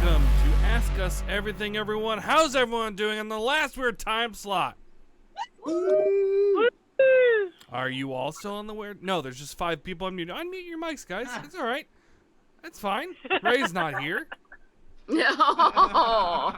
Welcome to Ask Us Everything, everyone. How's everyone doing on the last weird time slot? Are you all still on the weird? No, there's just 5 people unmuted. Unmute your mics, guys. It's all right. That's fine. Ray's not here. No.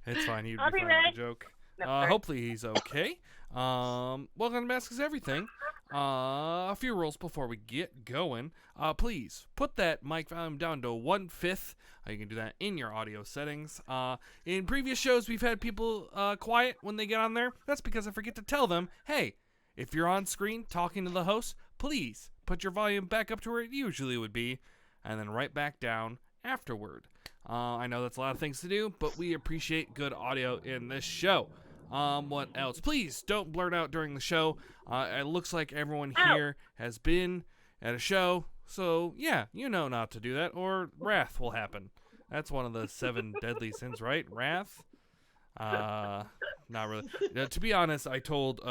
It's fine. He'd be I'll be fine ready. with the joke. No, sorry. Hopefully he's okay. Welcome to Ask Us Everything. A few rules before we get going. Please put that mic volume down to 1/5. You can do that in your audio settings. In previous shows, we've had people quiet when they get on there. That's because I forget to tell them, hey, if you're on screen talking to the host, please put your volume back up to where it usually would be, and then right back down afterward. I know that's a lot of things to do, but we appreciate good audio in this show. What else? Please don't blurt out during the show. It looks like everyone here has been at a show, so yeah, you know not to do that, or wrath will happen. That's one of the 7 deadly sins, right? Wrath? Not really. To be honest, I told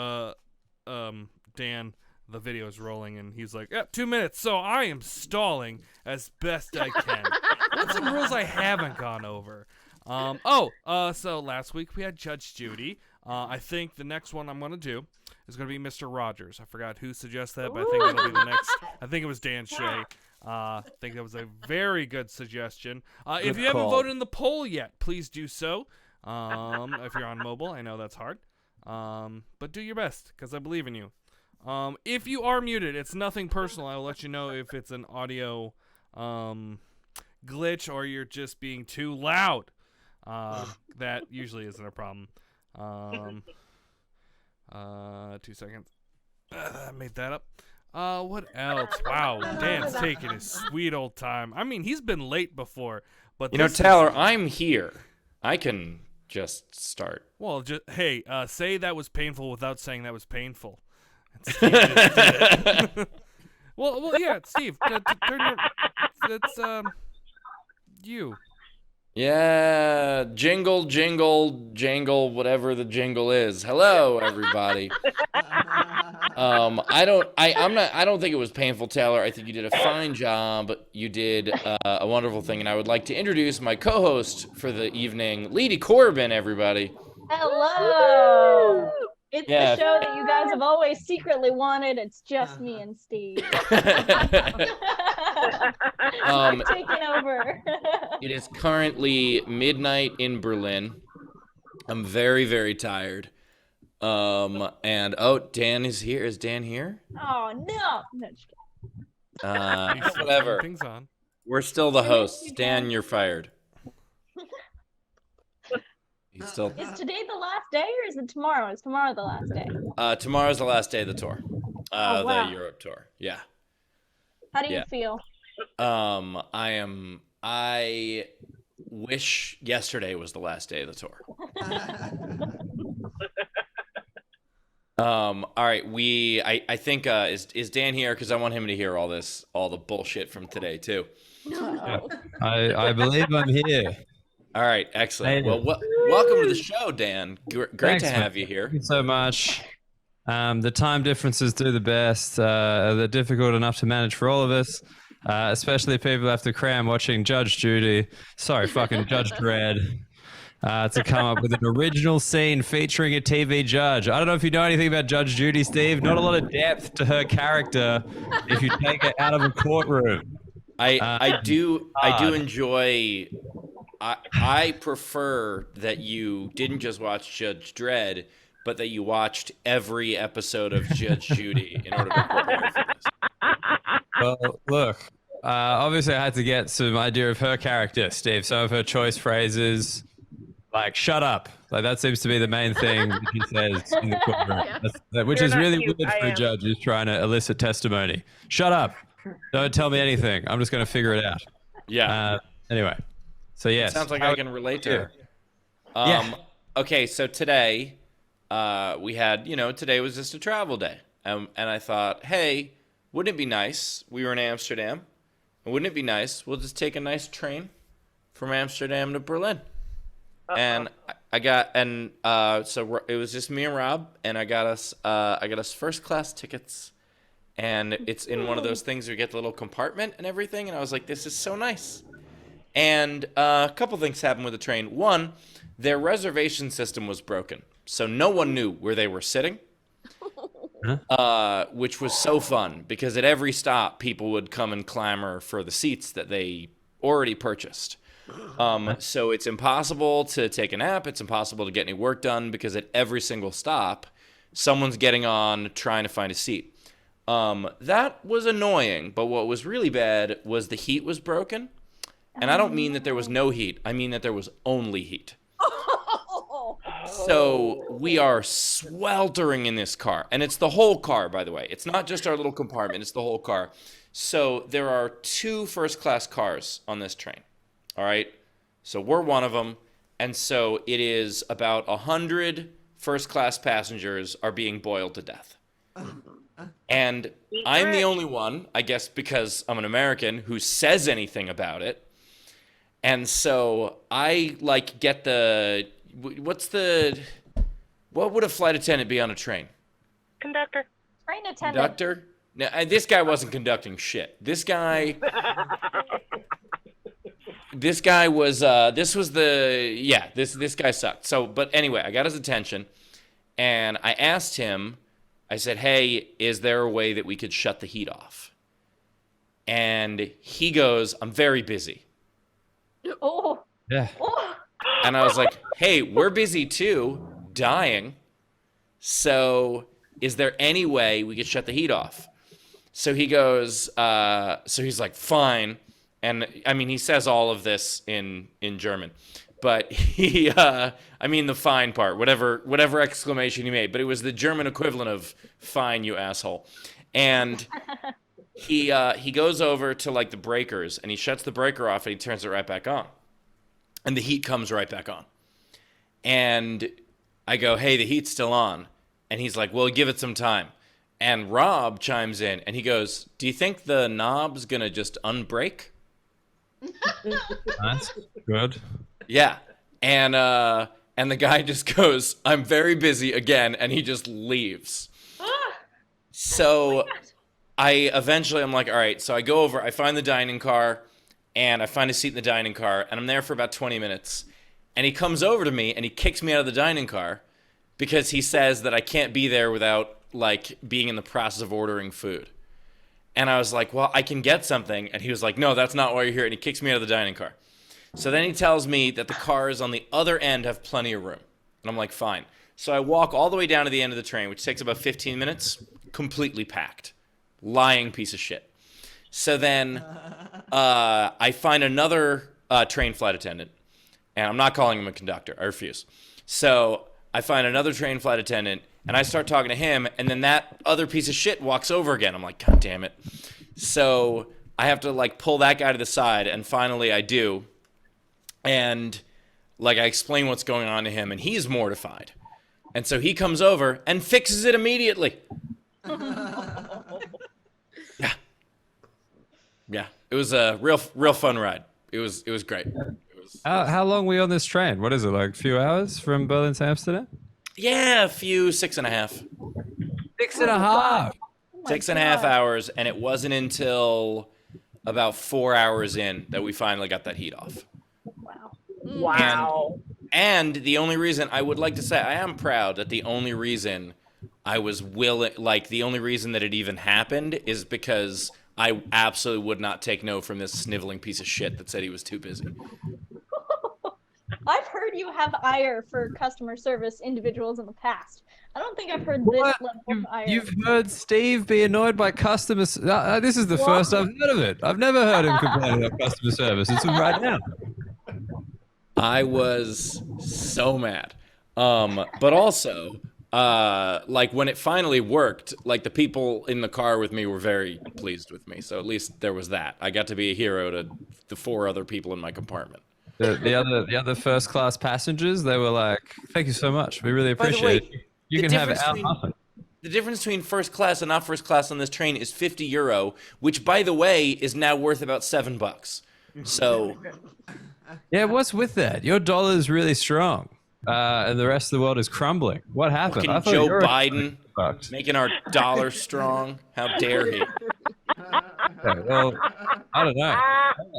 Dan the video is rolling, and he's like, "Yep, 2 minutes." So I am stalling as best I can. What's some rules I haven't gone over? So last week we had Judge Judy. I think the next one I'm going to do is going to be Mr. Rogers. I forgot who suggested that, but I think it'll be the next. I think it was Dan Shea. I think that was a very good suggestion. If you haven't voted in the poll yet, please do so. If you're on mobile, I know that's hard. But do your best, because I believe in you. If you are muted, it's nothing personal. I'll let you know if it's an audio glitch or you're just being too loud. That usually isn't a problem. 2 seconds. I made that up. What else? Wow, Dan's taking his sweet old time. I mean, he's been late before, but Taylor, I'm here. I can just start. Well, just hey, say that was painful without saying that was painful. Steve just did it. well, yeah, Steve, turn your. That's you. Yeah, jingle, jingle, jangle, whatever the jingle is. Hello, everybody. I don't think it was painful, Taylor. I think you did a fine job. You did a wonderful thing, and I would like to introduce my co-host for the evening, Leedy Corbin, everybody. Hello. It's Yeah. the show that you guys have always secretly wanted. It's just me and Steve. I'm taking over. It is currently midnight in Berlin. I'm very, very tired. And Dan is here. Is Dan here? Oh no! No, just kidding. Whatever. Things on. We're still the hosts. Dan, you're fired. He's still. Is today the last day, or is it tomorrow? Is tomorrow the last day? Tomorrow's the last day of the tour. Oh, wow. The Europe tour. Yeah. How do you Yeah. feel? I wish yesterday was the last day of the tour. All right, I think is Dan here, because I want him to hear all the bullshit from today too. No. I believe I'm here. All right, excellent. Hey. Well, welcome to the show, Dan. Great Thanks, to man. have you here. Thank you so much. The time differences do the best. They're difficult enough to manage for all of us, especially people who have to cram watching Judge Judy. Sorry, fucking Judge Dredd. To come up with an original scene featuring a TV judge. I don't know if you know anything about Judge Judy, Steve. Not a lot of depth to her character if you take her out of a courtroom. I do enjoy. I prefer that you didn't just watch Judge Dredd, but that you watched every episode of Judge Judy in order to prepare for this. Well, look, obviously I had to get some idea of her character, Steve. Some of her choice phrases, like "shut up," like that seems to be the main thing that she says in the courtroom, which You're is not really cute, weird for I a am. judge who's trying to elicit testimony. Shut up! Don't tell me anything. I'm just going to figure it out. Yeah. Anyway, so yes, Sounds like I can relate to her. Yeah. Okay, so today we had, today was just a travel day. And I thought, hey, wouldn't it be nice? We were in Amsterdam. And wouldn't it be nice? We'll just take a nice train from Amsterdam to Berlin. And so it was just me and Rob, and I got us first class tickets. And it's in one of those things where you get the little compartment and everything. And I was like, this is so nice. And a couple things happened with the train. One, their reservation system was broken, so no one knew where they were sitting. Which was so fun because at every stop, people would come and clamor for the seats that they already purchased. So it's impossible to take a nap. It's impossible to get any work done because at every single stop, someone's getting on trying to find a seat. That was annoying, but what was really bad was the heat was broken. And I don't mean that there was no heat. I mean that there was only heat. So we are sweltering in this car. And it's the whole car, by the way. It's not just our little compartment. It's the whole car. So there are 2 first-class cars on this train. All right? So we're one of them. And so it is about 100 first-class passengers are being boiled to death. And I'm the only one, I guess because I'm an American, who says anything about it. And so I, like, get the... What would a flight attendant be on a train? Conductor. Train attendant. Conductor? No, this guy wasn't conducting shit. This guy was, this guy sucked. So, but anyway, I got his attention and I asked him, I said, hey, is there a way that we could shut the heat off? And he goes, I'm very busy. Oh. Yeah. Oh. And I was like, hey, we're busy too, dying. So is there any way we could shut the heat off? So he goes, so he's like, fine. And I mean, he says all of this in German, but he, I mean, the fine part, whatever exclamation he made, but it was the German equivalent of fine, you asshole. And he goes over to like the breakers and he shuts the breaker off and he turns it right back on. And the heat comes right back on. And I go, hey, the heat's still on. And he's like, well, give it some time. And Rob chimes in and he goes, do you think the knob's going to just unbreak? That's good. Yeah. And the guy just goes, I'm very busy again. And he just leaves. So I'm like, all right. So I go over, I find the dining car. And I find a seat in the dining car, and I'm there for about 20 minutes. And he comes over to me, and he kicks me out of the dining car because he says that I can't be there without, like, being in the process of ordering food. And I was like, well, I can get something. And he was like, no, that's not why you're here. And he kicks me out of the dining car. So then he tells me that the cars on the other end have plenty of room. And I'm like, fine. So I walk all the way down to the end of the train, which takes about 15 minutes, completely packed. Lying piece of shit. So then I find another train flight attendant, and I'm not calling him a conductor. I refuse. So I find another train flight attendant, and I start talking to him, and then that other piece of shit walks over again. I'm like, God damn it. So I have to, like, pull that guy to the side, and finally I do. And, like, I explain what's going on to him, and he's mortified. And so he comes over and fixes it immediately. Yeah. Yeah, it was a real fun ride. It was great. How long were you on this train? What is it, like a few hours from Berlin to Amsterdam? Yeah, a few 6.5. 6.5. 6.5 hours, and it wasn't until about 4 hours in that we finally got that heat off. Wow. Wow. And the only reason I would like to say, I am proud that the only reason I was willing, like the only reason that it even happened is because I absolutely would not take no from this sniveling piece of shit that said he was too busy. I've heard you have ire for customer service individuals in the past. I don't think I've heard this level of ire. You've heard Steve be annoyed by customers. This is the first I've heard of it. I've never heard him complain about customer service. It's right now. I was so mad. But also, like when it finally worked, like the people in the car with me were very pleased with me. So at least there was that. I got to be a hero to the 4 other people in my compartment. The other first class passengers, they were like, "Thank you so much. We really appreciate it. You can have it out nothing." The difference between first class and not first class on this train is €50, which, by the way, is now worth about $7. So, yeah, what's with that? Your dollar is really strong, and the rest of the world is crumbling. What happened? I fucking thought Joe Europe Biden fucked. making our dollar strong. How dare he? Okay, well, I don't know.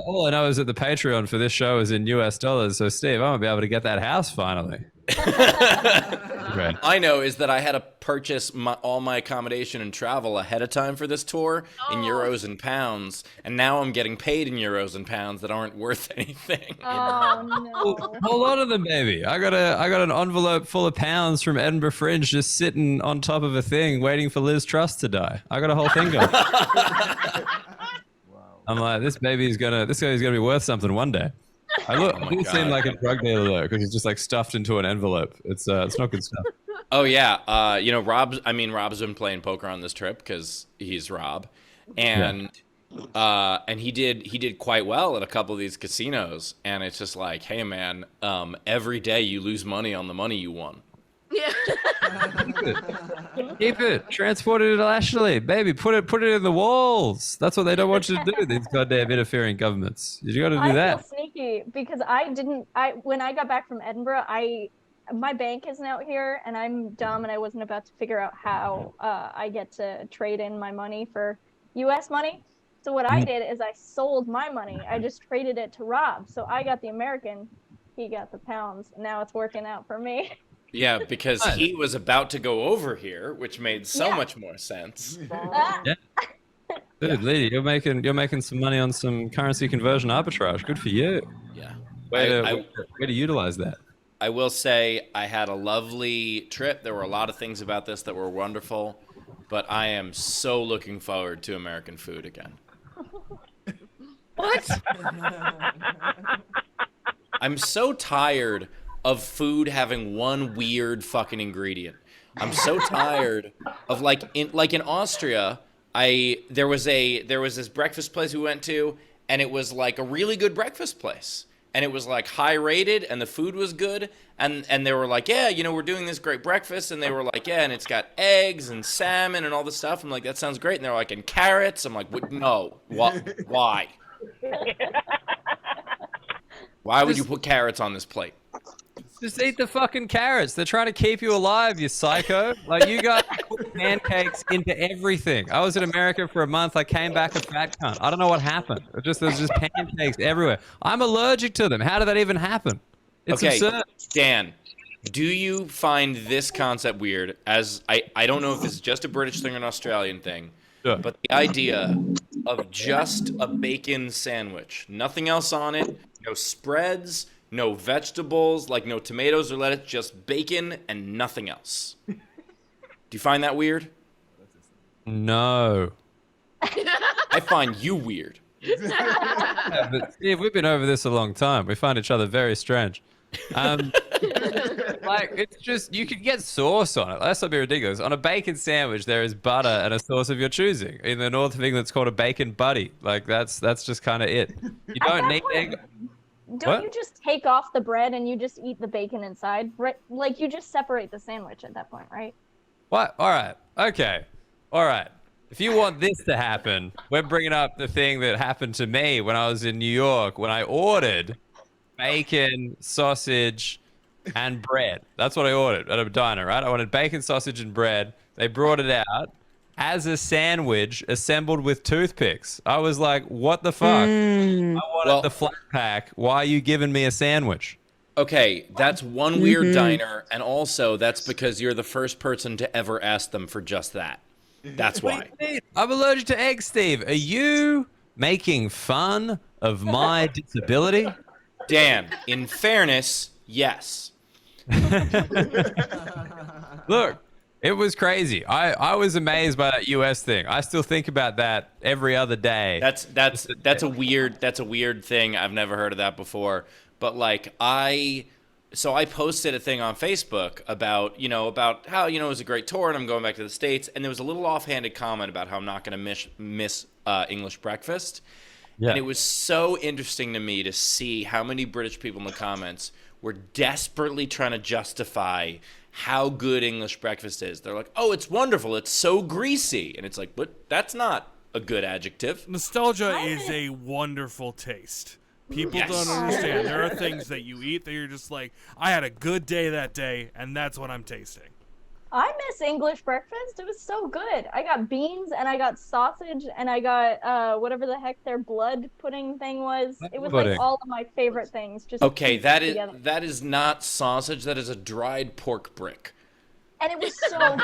All I know is that the Patreon for this show is in US dollars. So, Steve, I'm going to be able to get that house finally. Right. I know is that I had to purchase all my accommodation and travel ahead of time for this tour in euros and pounds, and now I'm getting paid in euros and pounds that aren't worth anything. Oh no. A lot of them, baby. I got an envelope full of pounds from Edinburgh Fringe just sitting on top of a thing waiting for Liz Truss to die. I got a whole thing going. I'm like, this baby's gonna be worth something one day. He seemed like a drug dealer though, because he's just like stuffed into an envelope. It's not good stuff. Oh yeah, Rob's been playing poker on this trip because he's Rob, and he did quite well at a couple of these casinos, and it's just like, hey man, every day you lose money on the money you won. Yeah. Keep it. Transport it internationally. Baby, put it in the walls. That's what they don't want you to do, these goddamn interfering governments. You got to do that. I feel sneaky because when I got back from Edinburgh, my bank isn't out here and I'm dumb and I wasn't about to figure out how I get to trade in my money for US money. So what I did is I sold my money. I just traded it to Rob. So I got the American, he got the pounds. And now it's working out for me. Yeah, because he was about to go over here, which made so much more sense. Yeah. Dude, Lee, you're making some money on some currency conversion arbitrage. Good for you. Yeah. Way to utilize that. I will say I had a lovely trip. There were a lot of things about this that were wonderful, but I am so looking forward to American food again. What? I'm so tired of food having one weird fucking ingredient. I'm so tired of like in Austria, there was this breakfast place we went to, and it was like a really good breakfast place. And it was like high rated and the food was good. And they were like, yeah, we're doing this great breakfast. And they were like, yeah, and it's got eggs and salmon and all this stuff. I'm like, that sounds great. And they're like, and carrots. I'm like, what? No, what? Why? Why would you put carrots on this plate? Just eat the fucking carrots. They're trying to keep you alive, you psycho. Like, you got pancakes into everything. I was in America for a month. I came back a fat cunt. I don't know what happened. There's just pancakes everywhere. I'm allergic to them. How did that even happen? It's absurd. Dan, do you find this concept weird? As I don't know if this is just a British thing or an Australian thing, Sure. but the idea of just a bacon sandwich, nothing else on it, no spreads, no vegetables, like no tomatoes or lettuce, just bacon and nothing else. Do you find that weird? No. I find you weird. Yeah, but Steve, we've been over this a long time. We find each other very strange. Like, it's just, you could get sauce on it. Let's not be ridiculous. On a bacon sandwich, there is butter and a sauce of your choosing. In the north of England, it's called a bacon buddy. Like, that's just kind of it. You don't need egg. Don't you just take off the bread and you just eat the bacon inside? Right? Like, you just separate the sandwich at that point, right? What? All right. Okay. All right. If you want this to happen, we're bringing up the thing that happened to me when I was in New York when I ordered bacon, sausage, and bread. That's what I ordered at a diner, right? I wanted bacon, sausage, and bread. They brought it out as a sandwich assembled with toothpicks. I was like, what the fuck? I wanted the flat pack. Why are you giving me a sandwich? Okay, that's one weird diner, and also that's because you're the first person to ever ask them for just that. That's why. I'm allergic to eggs, Steve. Are you making fun of my disability? Dan, in fairness, yes. Look, it was crazy. I was amazed by that US thing. I still think about that every other day. That's a weird thing. I've never heard of that before. But like I posted a thing on Facebook about how it was a great tour and I'm going back to the States, and there was a little offhanded comment about how I'm not going to miss English breakfast. Yeah. And it was so interesting to me to see how many British people in the comments were desperately trying to justify how good English breakfast is. They're like, oh, it's wonderful. It's so greasy. And it's like, but that's not a good adjective. Nostalgia is a wonderful taste. People don't understand. There are things that you eat that you're just like, I had a good day that day, and that's what I'm tasting. I miss English breakfast. It was so good. I got beans and I got sausage and I got whatever the heck their blood pudding thing was. It was Pudding. like all of my favorite things. Just Okay, pieced that is together. that is not sausage. That is a dried pork brick. And it was so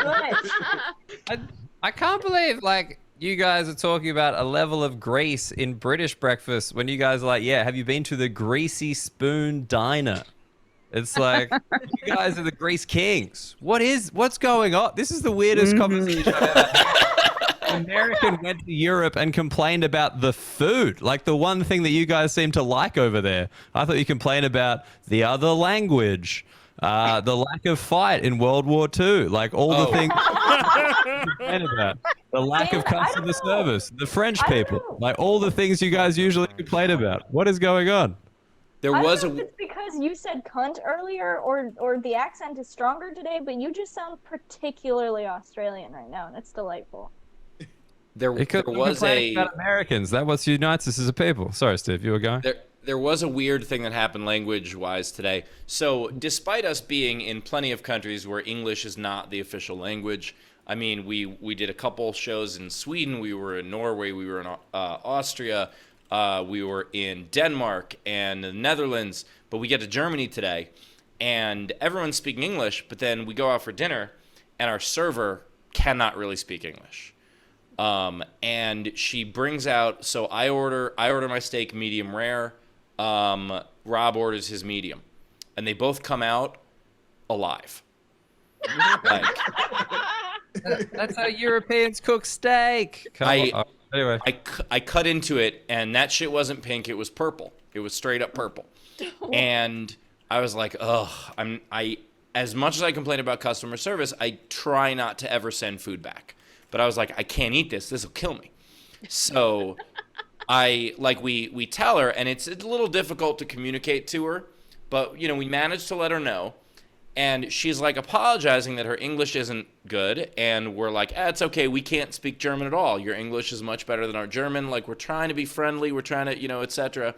good. I can't believe like you guys are talking about a level of grease in British breakfast when you guys are like, yeah, have you been to the Greasy Spoon Diner? It's like you guys are the grease kings. What's going on? This is the weirdest conversation I've ever had. An American went to Europe and complained about the food, like the one thing that you guys seem to like over there. I thought you complained about the other language, the lack of fight in World War II, like all the things you complain about. The lack of Dan, I customer don't know. service, the French I don't people, know. like all the things you guys usually complain about. What is going on? There I was don't know a if it's because you said cunt earlier or the accent is stronger today, but you just sound particularly Australian right now, and it's delightful. there Because there we're was complaining a about Americans. That what unites us as a people. Sorry, Steve, you were going. there was a weird thing that happened language-wise today. So, despite us being in plenty of countries where English is not the official language, I mean, we did a couple shows in Sweden, we were in Norway, we were in Austria, we were in Denmark and the Netherlands, but we get to Germany today, and everyone's speaking English, but then we go out for dinner, and our server cannot really speak English. And she brings out, so I order my steak medium rare, Rob orders his medium, and they both come out alive. Like, That's how Europeans cook steak. Anyway, I cut into it, and that shit wasn't pink. It was purple. It was straight up purple. And I was like, ugh. As much as I complain about customer service, I try not to ever send food back. But I was like, I can't eat this. This will kill me. So we tell her, and it's a little difficult to communicate to her, but we managed to let her know. And she's like apologizing that her English isn't good. And we're like, it's okay. We can't speak German at all. Your English is much better than our German. Like, we're trying to be friendly. We're trying to, etc.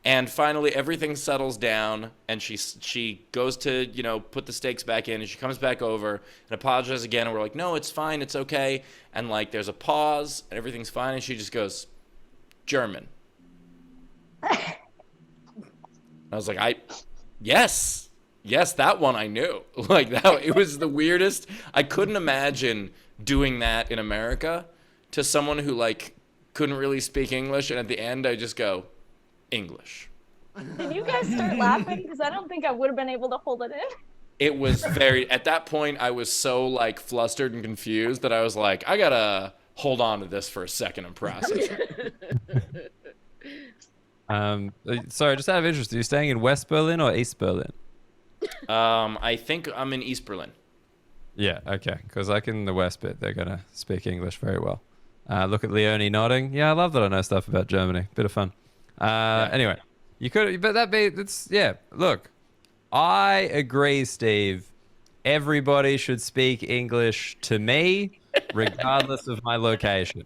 And finally, everything settles down. And she goes to, put the steaks back in. And she comes back over and apologizes again. And we're like, no, it's fine. It's okay. And like, there's a pause and everything's fine. And she just goes, German. I was like, Yes, that one I knew. Like, that, it was the weirdest. I couldn't imagine doing that in America to someone who like couldn't really speak English, and at the end I just go, English. Did you guys start laughing? Because I don't think I would have been able to hold it in. It was at that point I was so like flustered and confused that I was like, I gotta hold on to this for a second and process it. Sorry, just out of interest, are you staying in West Berlin or East Berlin? I think I'm in East Berlin. Yeah, okay. Because like in the West bit, they're going to speak English very well. Look at Leonie nodding. Yeah, I love that I know stuff about Germany. Bit of fun. Anyway, you could, but look, I agree, Steve. Everybody should speak English to me, regardless of my location.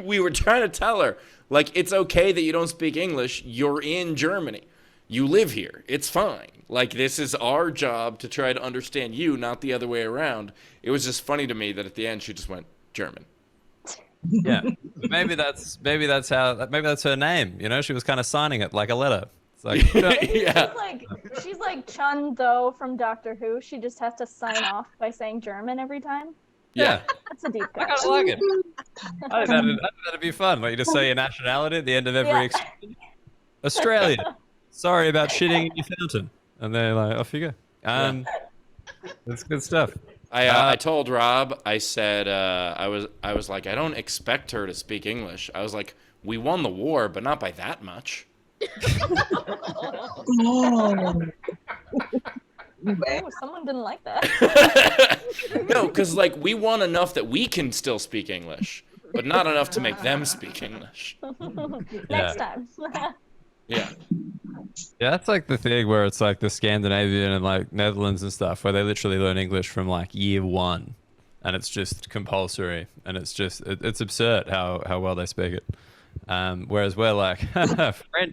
We were trying to tell her, like, it's okay that you don't speak English. You're in Germany. You live here. It's fine. Like, this is our job to try to understand you, not the other way around. It was just funny to me that at the end she just went German. Yeah, maybe that's her name. She was kind of signing it like a letter. It's like, Yeah. She's like Chun Do from Doctor Who. She just has to sign off by saying German every time. yeah. That's a deep I cut. kind of like it. I think that'd be fun. Like, you just say your nationality at the end of every exchange. Australian. Sorry about shitting in your fountain. And they're like, off you go. That's good stuff. I told Rob, I said, I was like, I don't expect her to speak English. I was like, we won the war, but not by that much. Oh, someone didn't like that. No, because like we won enough that we can still speak English, but not enough to make them speak English. Next time. Yeah. Yeah, that's like the thing where it's like the Scandinavian and like Netherlands and stuff, where they literally learn English from like year one, and it's just compulsory, and it's absurd how well they speak it. Whereas we're like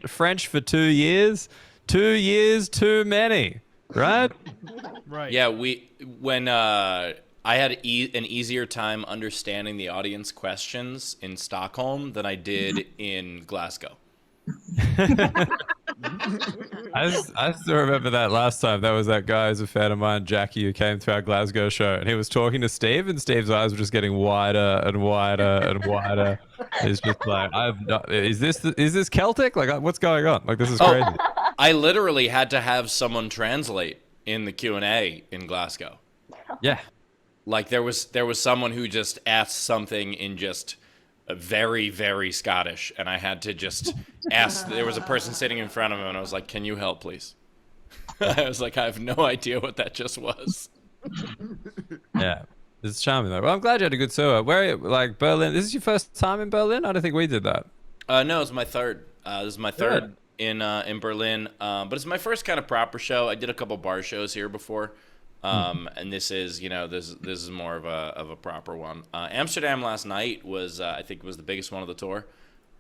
French for 2 years, 2 years too many, right? Right. Yeah, when I had an easier time understanding the audience questions in Stockholm than I did in Glasgow. I still remember that last time. That was that guy who's a fan of mine, Jackie, who came to our Glasgow show, and he was talking to Steve, and Steve's eyes were just getting wider and wider and wider. He's just like, is this Celtic? Like, what's going on? Like, this is crazy. I literally had to have someone translate in the Q&A in Glasgow. Yeah. Like there was someone who just asked something in just a very, very Scottish, and I had to just ask. There was a person sitting in front of him, and I was like, "Can you help, please?" I was like, "I have no idea what that just was." Yeah. It's charming though. Well, I'm glad you had a good tour. Where are you, like Berlin? This is your first time in Berlin? I don't think we did that. No, it's my third. This is my third in Berlin, but it's my first kind of proper show. I did a couple bar shows here before. And this is, this is more of a proper one. Amsterdam last night was, I think, was the biggest one of the tour.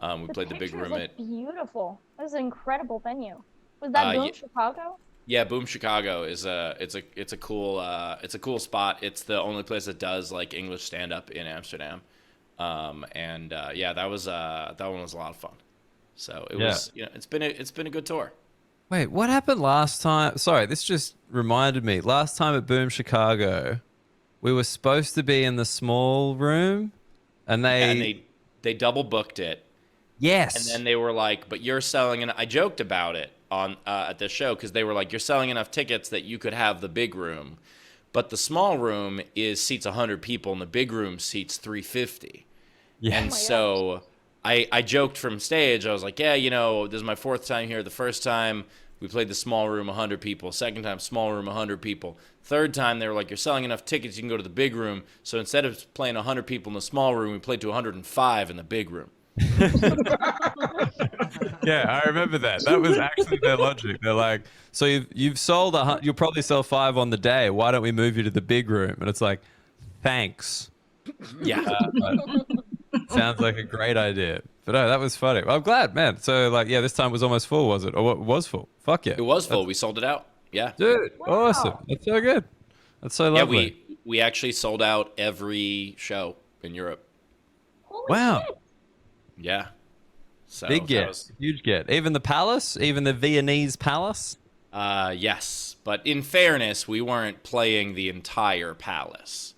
We played the big room at. Beautiful. It was an incredible venue. Was that Boom Chicago? Yeah, Boom Chicago is it's a cool spot. It's the only place that does like English stand up in Amsterdam. Yeah, that one was a lot of fun. So it was, it's been a good tour. Wait, what happened last time? Sorry, this just reminded me. Last time at Boom Chicago, we were supposed to be in the small room, and they double booked it. Yes. And then they were like, "But you're selling," and I joked about it on at the show because they were like, "You're selling enough tickets that you could have the big room, but the small room seats 100 people, and the big room seats 350." Yeah. And so. I joked from stage. I was like, yeah, this is my fourth time here. The first time we played the small room, 100 people. Second time, small room, 100 people. Third time, they were like, you're selling enough tickets, you can go to the big room. So instead of playing 100 people in the small room, we played to 105 in the big room. Yeah, I remember that. That was actually their logic. They're like, so you've sold you'll probably sell 5 on the day. Why don't we move you to the big room? And it's like, thanks. Yeah. Sounds like a great idea. But no, that was funny. Well, I'm glad, man. So, like, yeah, this time was almost full, was it? Or what was full? Fuck yeah. It was full. We sold it out. Yeah. Dude, awesome. That's so good. That's so lovely. Yeah, we actually sold out every show in Europe. Wow. Shit. Yeah. So big get. Huge get. Even the palace? Even the Viennese palace? Yes. But in fairness, we weren't playing the entire palace.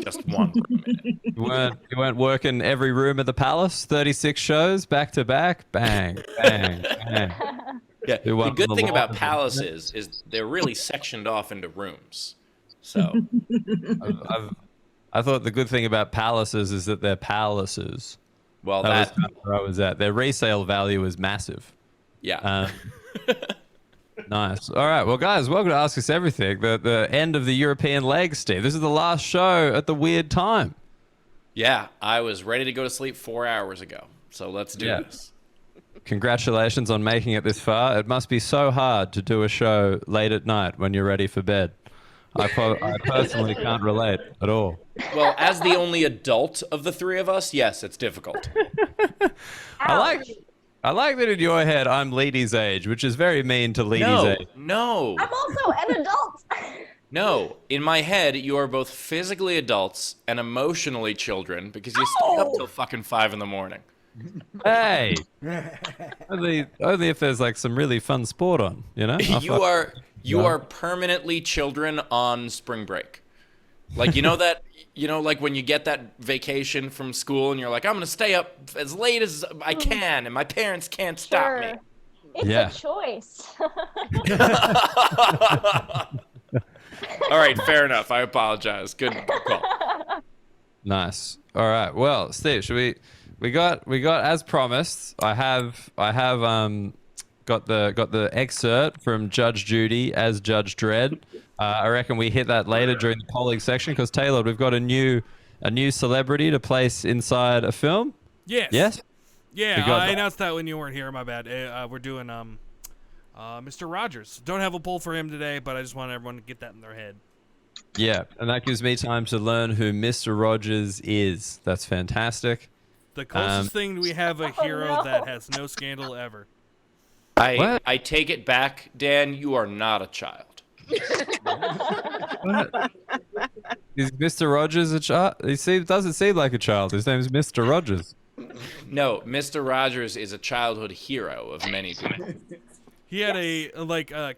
Just one room in it. You weren't working every room of the palace? 36 shows back to back? Bang, bang, bang. Yeah. The good thing about palaces is they're really sectioned off into rooms. So I thought the good thing about palaces is that they're palaces. Well, that was kind of where I was at. Their resale value is massive. Yeah. Nice. All right. Well, guys, welcome to Ask Us Everything, the end of the European leg, Steve. This is the last show at the weird time. Yeah, I was ready to go to sleep 4 hours ago. So let's do this. Congratulations on making it this far. It must be so hard to do a show late at night when you're ready for bed. I personally can't relate at all. Well, as the only adult of the three of us, yes, it's difficult. I like that in your head, I'm Leedy's age, which is very mean to Leedy's age. No. I'm also an adult. No. In my head, you are both physically adults and emotionally children because you stay up till fucking 5 in the morning. Hey. only if there's like some really fun sport on, You are permanently children on spring break. Like, like when you get that vacation from school and you're like, I'm going to stay up as late as I can and my parents can't stop me. It's a choice. All right, fair enough. I apologize. Good call. Nice. All right. Well, Steve, should we got as promised. I have got the excerpt from Judge Judy as Judge Dredd. I reckon we hit that later during the polling section because Taylor, we've got a new celebrity to place inside a film. Yes. Yes. Yeah, I announced that when you weren't here. My bad. We're doing Mr. Rogers. Don't have a poll for him today, but I just want everyone to get that in their head. Yeah, and that gives me time to learn who Mr. Rogers is. That's fantastic. The closest thing we have a hero that has no scandal ever. I take it back, Dan. You are not a child. What? Is Mr. Rogers a child? Doesn't seem like a child. His name's Mr. Rogers. No, Mr. Rogers is a childhood hero of many people. He had a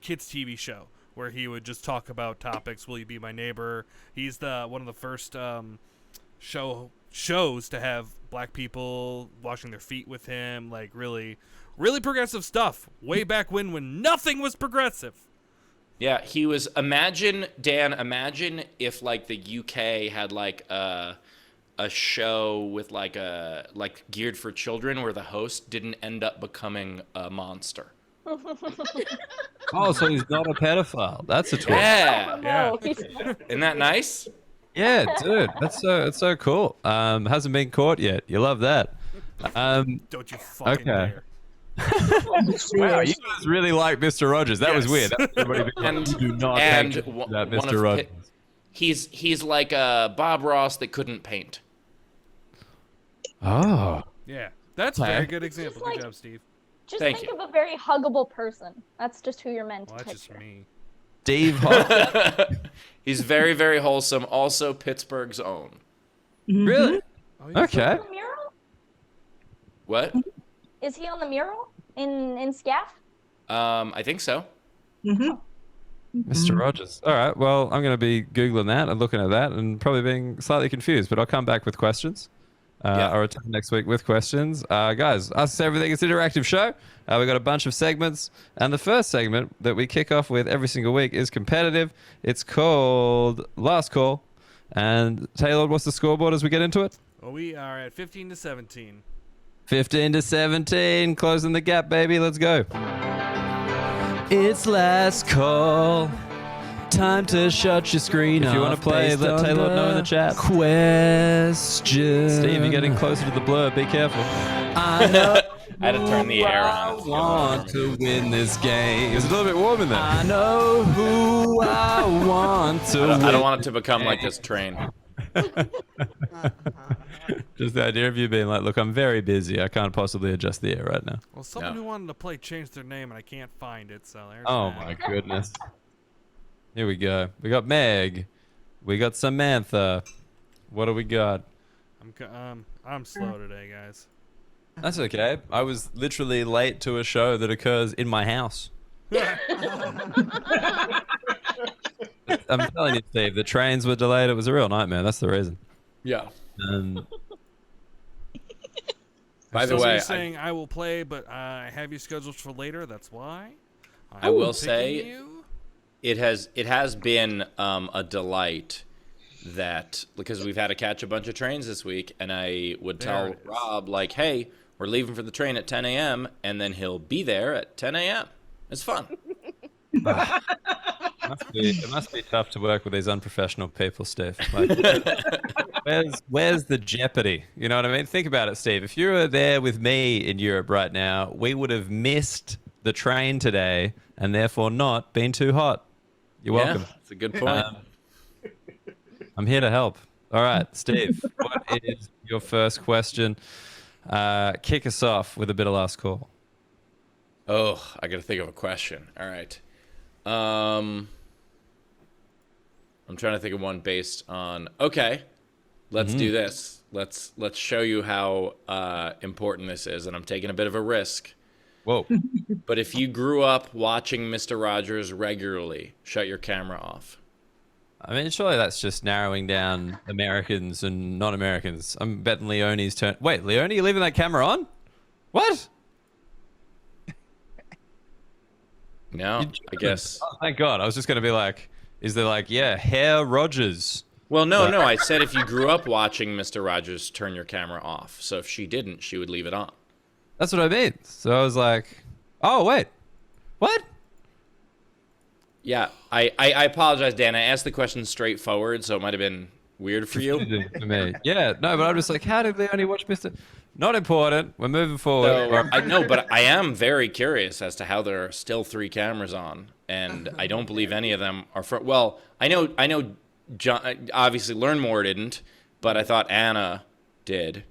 kids TV show where he would just talk about topics. Will you be my neighbor? He's one of the first shows to have black people washing their feet with him. Like really progressive stuff. Way back when nothing was progressive. Yeah, he was. Imagine if like the UK had like a show with like geared for children where the host didn't end up becoming a monster. Oh, so he's not a pedophile. That's a twist. Yeah, No, isn't that nice? Yeah, dude, it's so cool. Hasn't been caught yet. You love that. Don't you fucking dare. Wow, you guys really like Mr. Rogers. That was weird. Everybody And- you do not and think one about of Mr. Rogers. He's like Bob Ross that couldn't paint. Oh, Yeah, that's a Okay. very good example. Just like- Good job, Steve. just Thank think you. of a very huggable person. That's just who you're meant Well, to that's just picture. me. Steve Hawkins. He's very, very wholesome. Also Pittsburgh's own. Really? Oh, yeah. Okay. On the mural? What? Is he on the mural in Scaff? I think so. Mr. Rogers. All right. Well, I'm going to be Googling that and looking at that and probably being slightly confused, but I'll come back with questions. Yeah. I'll return next week with questions. Guys, Ask Us Everything is an interactive show. We've got a bunch of segments. And the first segment that we kick off with every single week is competitive. It's called Last Call. And Taylor, what's the scoreboard as we get into it? Well, we are at 15-17. 15-17, closing the gap, baby. Let's go. It's last call. Time to shut your screen off. If you want to play, let Taylor know in the chat. Question. Steve, you're getting closer to the blur. Be careful. I know. I had to turn the air on. I want to win this game. It's a little bit warm in there. I know who I want to win. I don't want it to become like this train. Just the idea of you being like, look, I'm very busy. I can't possibly adjust the air right now. Well, someone No. who wanted to play changed their name, and I can't find it, so there's Oh that. my goodness. Here we go. We got Meg. We got Samantha. What do we got? I'm slow today, guys. That's okay. I was literally late to a show that occurs in my house. I'm telling you, Steve, the trains were delayed. It was a real nightmare. That's the reason. Yeah. By So the way, you're saying I will play, but I have you scheduled for later. That's why. I will I'm say- picking you. it has been a delight that because we've had to catch a bunch of trains this week, and I would There tell it is. Rob like, "Hey, we're leaving for the train at 10 a.m." and then he'll be there at 10 a.m. It's fun. It must be tough to work with these unprofessional people, Steve. Like, where's the jeopardy? You know what I mean? Think about it, Steve. If you were there with me in Europe right now, we would have missed the train today and therefore not been too hot. You're welcome. Yeah, that's a good point. I'm here to help. All right, Steve, what is your first question? Kick us off with a bit of last call. Oh, I got to think of a question. All right. I'm trying to think of one based on. Okay, let's do this. Let's show you how important this is, and I'm taking a bit of a risk. Whoa. But if you grew up watching Mr. Rogers regularly, shut your camera off. I mean, surely that's just narrowing down Americans and non-Americans. I'm betting Leone's turn. Wait, Leone, you leaving that camera on? What? No, I guess. Oh, thank God. I was just going to be like, is there like, yeah, Hair Rogers? Well, no. I said if you grew up watching Mr. Rogers, turn your camera off. So if she didn't, she would leave it on. That's what I mean. So I was like, oh, wait. What? Yeah, I apologize, Dan. I asked the question straightforward, so it might have been weird for you. For me. Yeah, no, but I'm just like, how did Leone watch Mr. Not important. We're moving forward. So, I know, but I am very curious as to how there are still 3 cameras on, and I don't believe any of them are for. Well, I know. John, obviously, Learn More didn't, but I thought Anna did.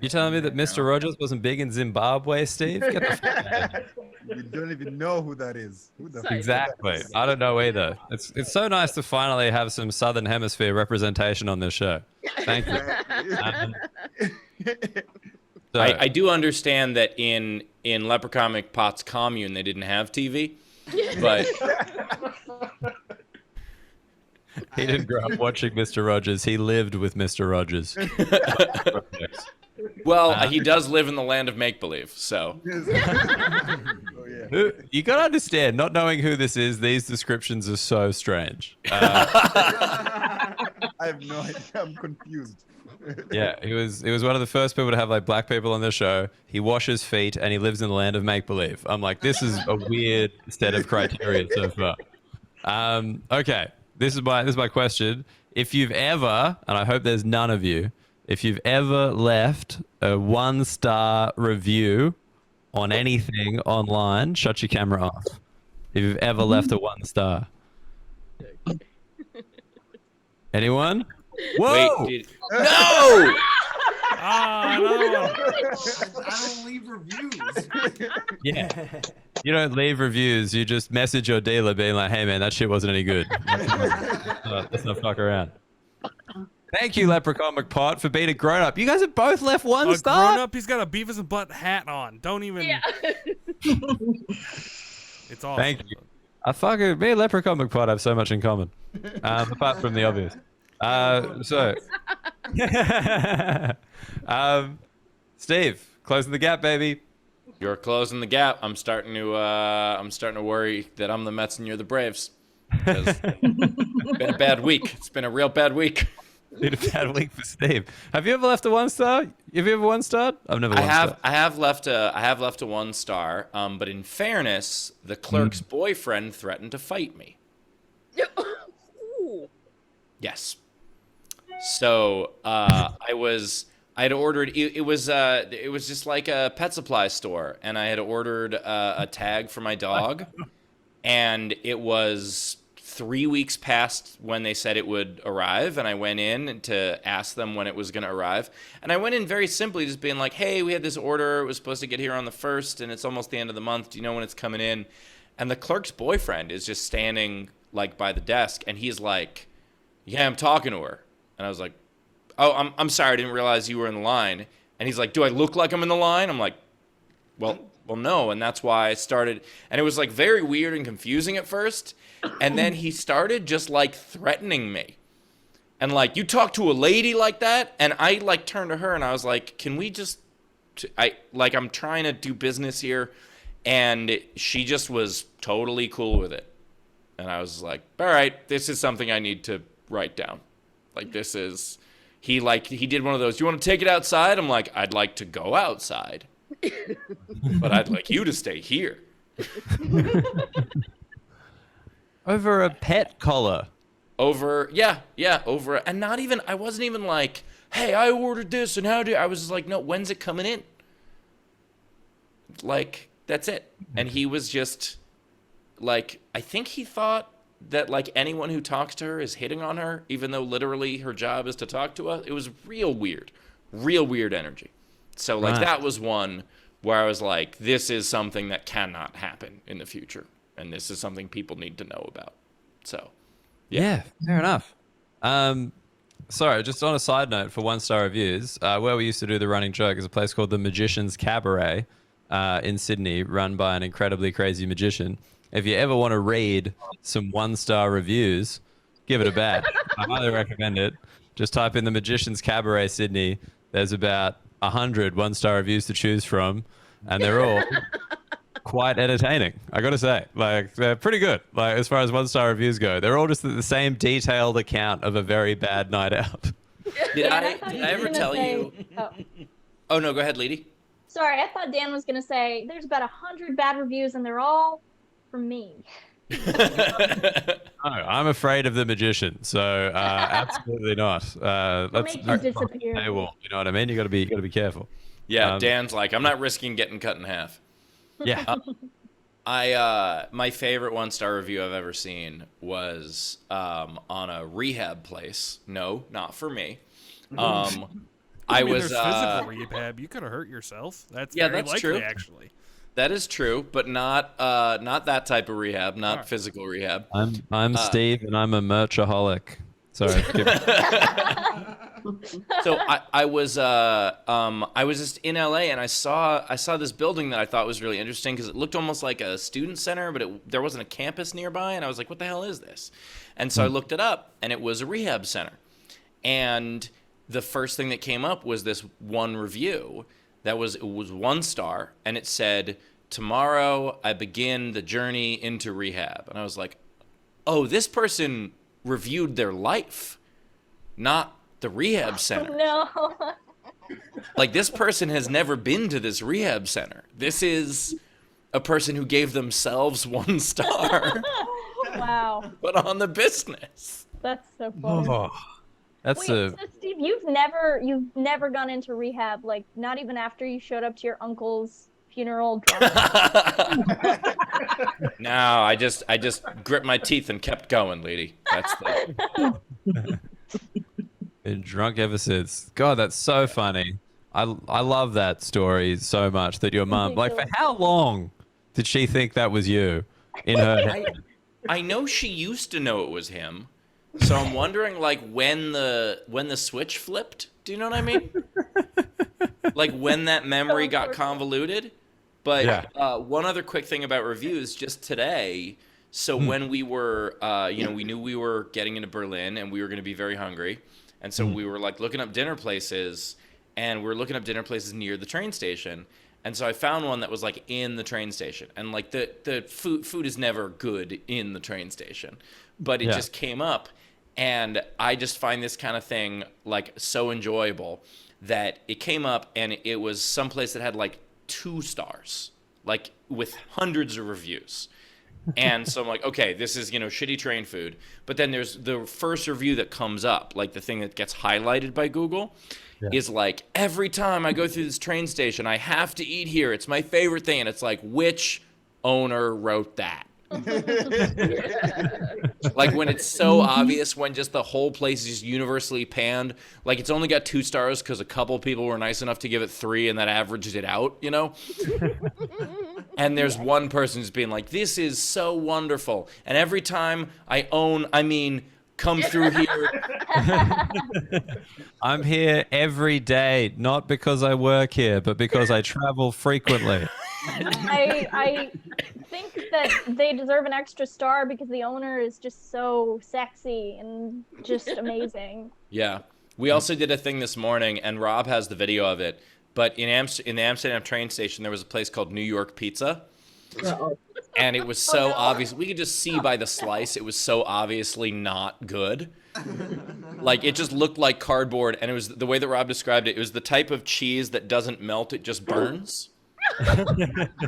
You telling me that Mr. Rogers wasn't big in Zimbabwe, Steve? Get the fuck out of here. We don't even know who that is. Who the fuck Exactly. that is? I don't know either. It's so nice to finally have some Southern Hemisphere representation on this show. Thank you. So, I do understand that in Leprechaun McPot's commune they didn't have TV, but he didn't grow up watching Mr. Rogers. He lived with Mr. Rogers. well, he does live in the land of make believe. So Oh, yeah. You gotta understand, not knowing who this is, these descriptions are so strange. I have no idea. I'm confused. Yeah, he was one of the first people to have like black people on the show. He washes feet and he lives in the land of make believe. I'm like, this is a weird set of criteria so far. Okay, this is my question. If you've ever, and I hope there's none of you, if you've ever left a 1-star review on anything online, shut your camera off. If you've ever left a 1-star. Anyone? Whoa! wait, no! No! I don't leave reviews. Yeah. You don't leave reviews. You just message your dealer being like, hey, man, that shit wasn't any good. Let's not fuck around. Thank you, Leprechaun McPot, for being a grown-up. You guys have both left 1 A star? grown up, he's got a Beavis and Butt hat on. Don't even. Yeah. It's awesome. Thank you. Me and Leprechaun McPot have so much in common. Apart from the obvious. Steve, closing the gap, baby. You're closing the gap. I'm starting to worry that I'm the Mets and you're the Braves. 'Cause it's been a bad week. It's been a real bad week. Been a bad week for Steve. Have you ever left a 1-star? Have you ever 1-starred? I've never. I have left a 1-star. But in fairness, the clerk's boyfriend threatened to fight me. Ooh. Yes. So I'd ordered. It was just like a pet supply store, and I had ordered a tag for my dog, and it was 3 weeks past when they said it would arrive, and I went in to ask them when it was going to arrive, and I went in very simply, just being like, "Hey, we had this order. It was supposed to get here on the 1st, and it's almost the end of the month. Do you know when it's coming in?" And the clerk's boyfriend is just standing like by the desk, and he's like, "Yeah, I'm talking to her." And I was like, "Oh, I'm sorry, I didn't realize you were in the line." And he's like, "Do I look like I'm in the line?" I'm like, well, no. And that's why I started. And it was like very weird and confusing at first. And then he started just like threatening me. And like, "You talk to a lady like that?" And I like turned to her and I was like, "Can we just, I'm trying to do business here." And she just was totally cool with it. And I was like, "All right, this is something I need to write down." Like, this is, he did one of those, "You want to take it outside?" I'm like, "I'd like to go outside, but I'd like you to stay here." Over a pet collar. Over, and not even, I wasn't even like, "Hey, I ordered this and how do," I was just like, "No, when's it coming in?" Like, that's it. And he was just, like, I think he thought that, like, anyone who talks to her is hitting on her, even though literally her job is to talk to us. It was real weird energy. So, like, Right. that was one where I was like, this is something that cannot happen in the future. And this is something people need to know about. So, Yeah, fair enough. Sorry, just on a side note for 1-star reviews, where we used to do the running joke is a place called the Magician's Cabaret in Sydney, run by an incredibly crazy magician. If you ever want to read some 1-star reviews, give it a bat. I highly recommend it. Just type in the Magician's Cabaret Sydney. There's about 100 1-star reviews to choose from, and they're all quite entertaining. I got to say, like, they're pretty good. Like, as far as 1-star reviews go, they're all just the same detailed account of a very bad night out. did I thought he ever was tell gonna you? say- Oh. Oh, no, go ahead, Leedy. Sorry, I thought Dan was gonna say there's about 100 bad reviews and they're all from me. No, I'm afraid of the magician, so absolutely not. Let's Make you disappear. paywall. You know what I mean? You got to be careful. Yeah, Dan's like, "I'm not risking getting cut in half." Yeah. My favorite 1-star review I've ever seen was on a rehab place. No, not for me. I I mean, was there's physical rehab. You could have hurt yourself. That's Yeah, very that's likely, true. actually. That is true, but not that type of rehab, not Alright. physical rehab. I'm Steve, and I'm a merchaholic. Sorry. So I was just in LA, and I saw this building that I thought was really interesting because it looked almost like a student center, but there wasn't a campus nearby, and I was like, what the hell is this? And so I looked it up, and it was a rehab center. And the first thing that came up was this one review it was 1 star, and it said, "Tomorrow I begin the journey into rehab." And I was like, oh, this person reviewed their life, not the rehab center. No. Like, this person has never been to this rehab center. This is a person who gave themselves 1 star, Wow. but on the business. That's so funny. Oh, that's Wait, a so Steve, you've never gone into rehab, like not even after you showed up to your uncle's funeral drunk. No, I just gripped my teeth and kept going, lady. That's the been drunk ever since. God, that's so funny. I love that story so much that your mom, like, for how long did she think that was you in her head? I know she used to know it was him. So I'm wondering, like, when the switch flipped. Do you know what I mean? Like, when that memory got convoluted. But Yeah. one other quick thing about reviews, just today. So when we were, we knew we were getting into Berlin and we were going to be very hungry. And so we were, like, looking up dinner places. And we were looking up dinner places near the train station. And so I found one that was, like, in the train station. And, like, the food is never good in the train station. But it just came up. And I just find this kind of thing, like, so enjoyable that it came up and it was someplace that had, like, 2 stars, like, with hundreds of reviews. And so I'm like, okay, this is, shitty train food. But then there's the first review that comes up, like the thing that gets highlighted by Google, is like, every time I go through this train station, I have to eat here. It's my favorite thing. And it's like, which owner wrote that? Like, when it's so obvious, when just the whole place is universally panned, like, it's only got 2 stars because a couple people were nice enough to give it 3 and that averaged it out, And there's one person who's being like, this is so wonderful, and every time come through here. I'm here every day, not because I work here, but because I travel frequently. I think that they deserve an extra star because the owner is just so sexy and just amazing. Yeah. We also did a thing this morning, and Rob has the video of it, but in the Amsterdam train station, there was a place called New York Pizza. And it was so obvious. We could just see by the slice, it was so obviously not good. Like, it just looked like cardboard, and it was the way that Rob described it. It was the type of cheese that doesn't melt, it just burns.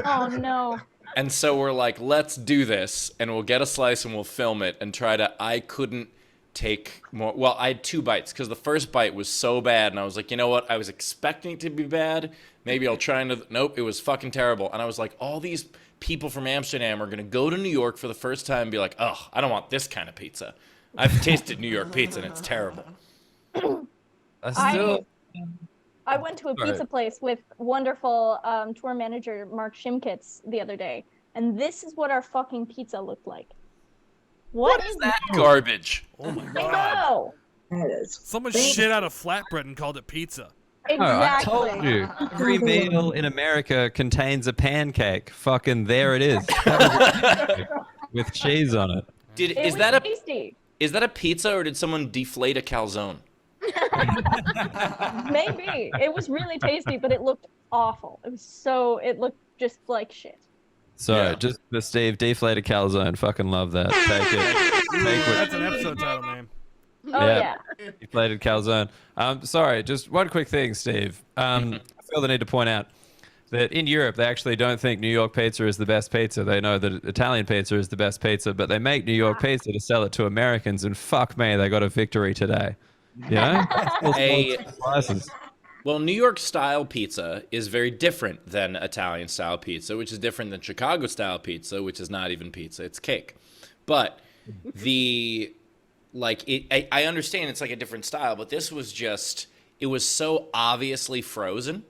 Oh, no. And so we're like, let's do this, and we'll get a slice and we'll film it and try to. I couldn't take more. Well, I had 2 bites because the first bite was so bad, and I was like, you know what? I was expecting it to be bad. Maybe I'll try another. Nope, it was fucking terrible. And I was like, all these people from Amsterdam are going to go to New York for the first time and be like, oh, I don't want this kind of pizza. I've tasted New York pizza, and it's terrible. I went to a pizza place with wonderful tour manager Mark Shimkitz the other day, and this is what our fucking pizza looked like. What is that garbage? Oh my I god. know. That is. Someone shit out of flatbread and called it pizza. No, I Exactly. told you. Every meal in America contains a pancake. Fucking there it is. With cheese on it. Is was that tasty. a pizza, or did someone deflate a calzone? Maybe. It was really tasty, but it looked awful. It looked just like shit. So, Yeah. just the Steve deflated calzone. Fucking love that. Take it. Take That's it. an episode title name. Oh Yeah. yeah. Deflated calzone. Sorry, just one quick thing, Steve. I feel the need to point out that in Europe, they actually don't think New York pizza is the best pizza. They know that Italian pizza is the best pizza, but they make New York pizza to sell it to Americans, and fuck me, they got a victory today. You know? Slices. Well, New York style pizza is very different than Italian style pizza, which is different than Chicago style pizza, which is not even pizza, it's cake. But I understand it's like a different style, but this was just, it was so obviously frozen.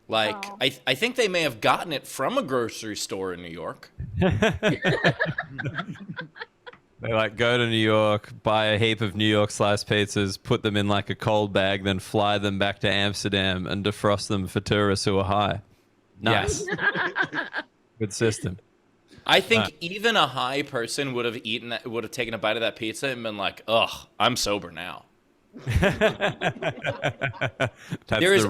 Like, Oh. I think they may have gotten it from a grocery store in New York. They like go to New York, buy a heap of New York sliced pizzas, put them in like a cold bag, then fly them back to Amsterdam and defrost them for tourists who are high. Nice. Good system. I think even a high person would have taken a bite of that pizza and been like, ugh, I'm sober now. That's There is-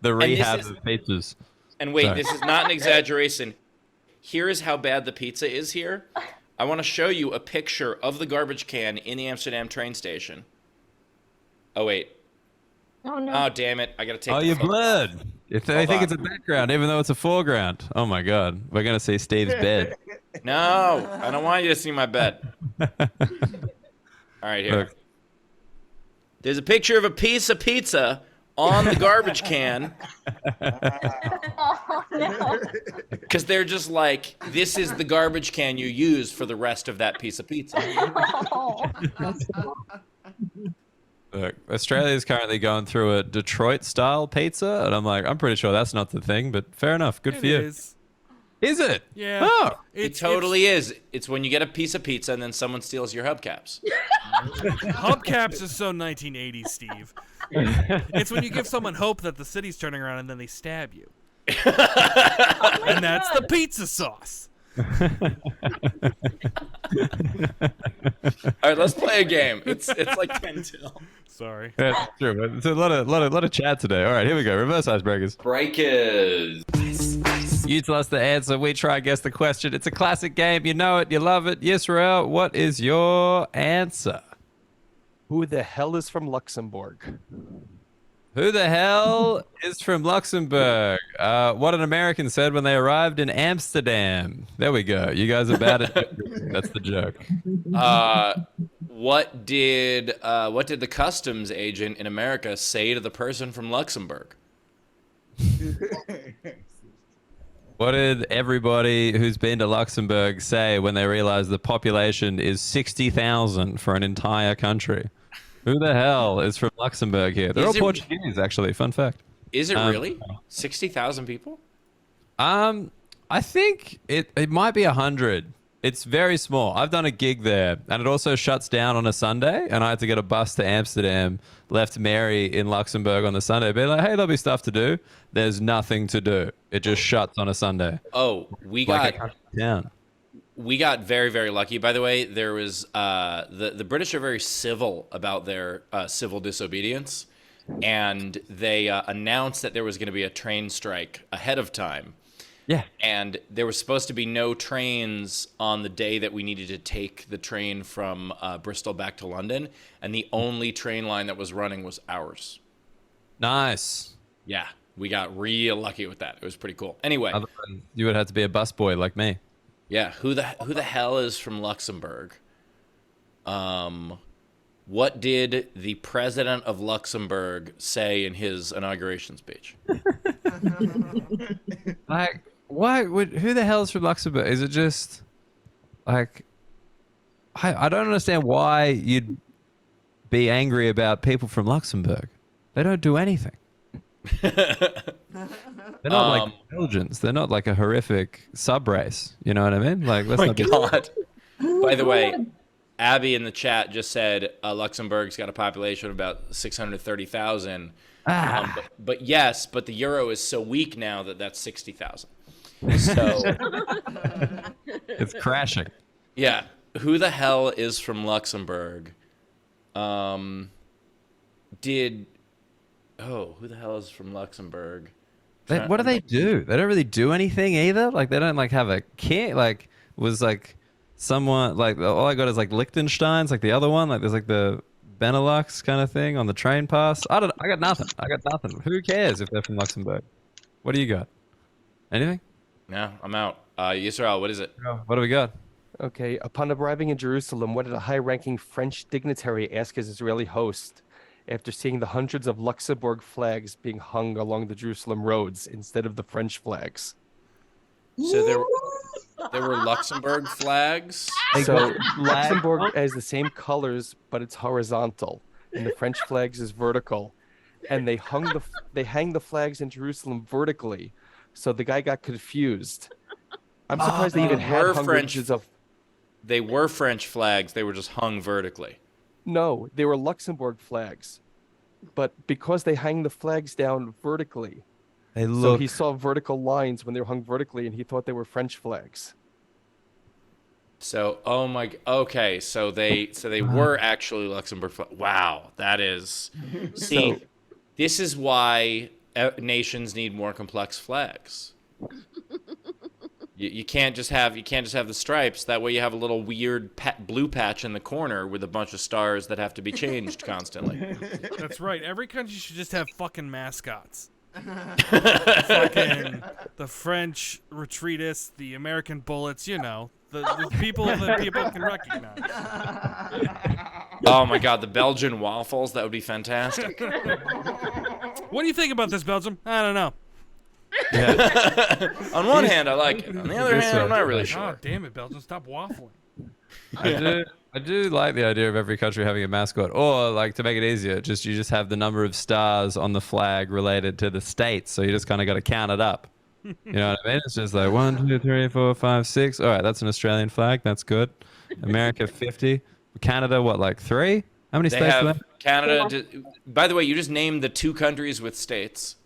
the rehab is- of pizzas. And wait, Sorry. this is not an exaggeration. Here is how bad the pizza is here. I want to show you a picture of the garbage can in the Amsterdam train station. Oh, wait. Oh no. Oh, damn it. I got to take Oh, the you're photo. blurred. If they Hold think on. it's a background, even though it's a foreground. Oh my God, we're gonna see Steve's bed. No, I don't want you to see my bed. All right, here. Look. There's a picture of a piece of pizza on the garbage can Oh no. because they're just like, this is the garbage can you use for the rest of that piece of pizza. Oh. Look, Australia is currently going through a Detroit-style pizza, and I'm like, I'm pretty sure that's not the thing, but fair enough. Good It for you. is. Is it? Yeah. Oh, It totally is. It's when you get a piece of pizza and then someone steals your hubcaps. Hubcaps is so 1980s, Steve. It's when you give someone hope that the city's turning around and then they stab you. And that's the pizza sauce. All right, let's play a game. It's like 10 till. Sorry. yeah, true. But it's a lot of chat today. All right, here we go. Reverse icebreakers. Breakers. You tell us the answer. We try and guess the question. It's a classic game. You know it. You love it. Yisrael, what is your answer? Who the hell is from Luxembourg? Who the hell is from Luxembourg? What an American said when they arrived in Amsterdam. There we go. You guys are bad at That's the joke. What did the customs agent in America say to the person from Luxembourg? What did everybody who's been to Luxembourg say when they realized the population is 60,000 for an entire country? Who the hell is from Luxembourg here? They're all Portuguese, actually. Fun fact. Is it really 60,000 people? I think it might be 100. It's very small. I've done a gig there, and it also shuts down on a Sunday, and I had to get a bus to Amsterdam, left Mary in Luxembourg on the Sunday, be like, hey, there'll be stuff to do. There's nothing to do. It just shuts on a Sunday. Oh, we Like got a country town. we got very, very lucky. By the way, there was the British are very civil about their civil disobedience, and they announced that there was going to be a train strike ahead of time. Yeah. And there was supposed to be no trains on the day that we needed to take the train from Bristol back to London, and the only train line that was running was ours. Nice. Yeah, we got real lucky with that. It was pretty cool. Anyway, Other than you would have to be a busboy like me. yeah, who the hell is from Luxembourg? What did the president of Luxembourg say in his inauguration speech? Like, who the hell is from Luxembourg? Is it just like I don't understand why you'd be angry about people from Luxembourg. They don't do anything. They're not like Belgians. They're not like a horrific sub race. You know what I mean? Like, let's Oh my not be. God. By the way, Abby in the chat just said Luxembourg's got a population of about 630,000. But yes, but the euro is so weak now that that's 60,000. So It's crashing. yeah, who the hell is from Luxembourg? Who the hell is from Luxembourg? What do they do? They don't really do anything either. Like, they don't like have a king. Like, was like someone like all I got is like Liechtenstein's like the other one. Like, there's like the Benelux kind of thing on the train pass. I got nothing. Who cares if they're from Luxembourg? What do you got? Anything? No, I'm out. Yisrael, what is it? What do we got? Okay, upon arriving in Jerusalem, what did a high-ranking French dignitary ask his Israeli host after seeing the hundreds of Luxembourg flags being hung along the Jerusalem roads instead of the French flags? So there were Luxembourg flags. So Luxembourg has the same colors, but it's horizontal, and the French flags is vertical. and they hang the flags in Jerusalem vertically, so the guy got confused. I'm surprised they even had hung images of. They were French flags. They were just hung vertically. No, they were Luxembourg flags, but because they hang the flags down vertically, so he saw vertical lines when they were hung vertically, and he thought they were French flags. So, okay. So they were actually Luxembourg flags. Wow, that is. See, this is why nations need more complex flags. You can't just have the stripes. That way you have a little weird blue patch in the corner with a bunch of stars that have to be changed constantly. That's right. Every country should just have fucking mascots. Fucking the French retreatists, the American bullets, the people that people can recognize. Oh my god, the Belgian waffles, that would be fantastic. What do you think about this, Belgium? I don't know. Yeah. On one hand, I like it. On the other hand, I'm not really sure. Oh, damn it, Belgium. Stop waffling. I do like the idea of every country having a mascot, or like to make it easier, you just have the number of stars on the flag related to the states, so you just kind of got to count it up. You know what I mean? It's just like 1, 2, 3, 4, 5, 6. All right, that's an Australian flag. That's good. America 50. Canada, what, like 3? How many They states? have Canada. By the way, you just named the 2 countries with states.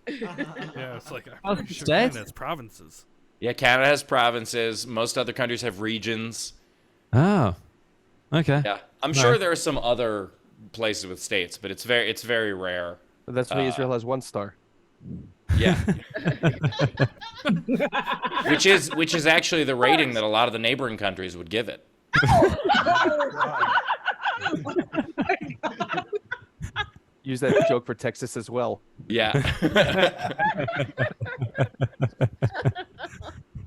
Yeah, it's like Oh, pretty sure states? Canada has provinces. Yeah, Canada has provinces. Most other countries have regions. Oh, okay. Yeah, I'm sure there are some other places with states, but it's very rare. That's why Israel has 1 star. Yeah. which is actually the rating that a lot of the neighboring countries would give it. Use that joke for Texas as well. Yeah.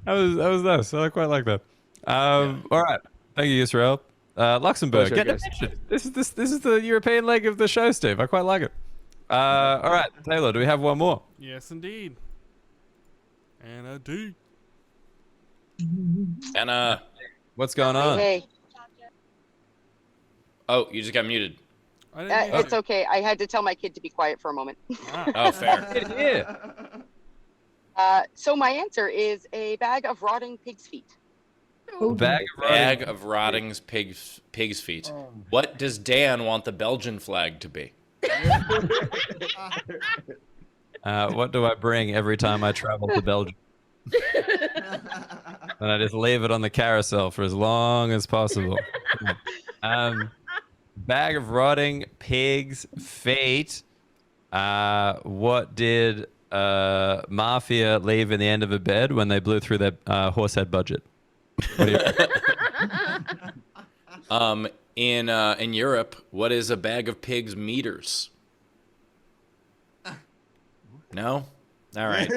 That was nice. I quite like that. All right. Thank you, Israel. Luxembourg. Pleasure, Get guys. it. This is the European leg of the show, Steve. I quite like it. All right, Taylor. Do we have one more? Yes, indeed. And a D. And What's going on? Hey, oh, you just got muted. I didn't mean it's to. okay. I had to tell my kid to be quiet for a moment. Ah. Oh, fair. Yeah. So my answer is a bag of rotting pig's feet. Bag of rotting pig's feet. What does Dan want the Belgian flag to be? What do I bring every time I travel to Belgium? And I just leave it on the carousel for as long as possible. Bag of rotting pigs' feet. What did Mafia leave in the end of a bed when they blew through their horsehead budget? What do you In Europe, what is a bag of pigs' meters? No? All right.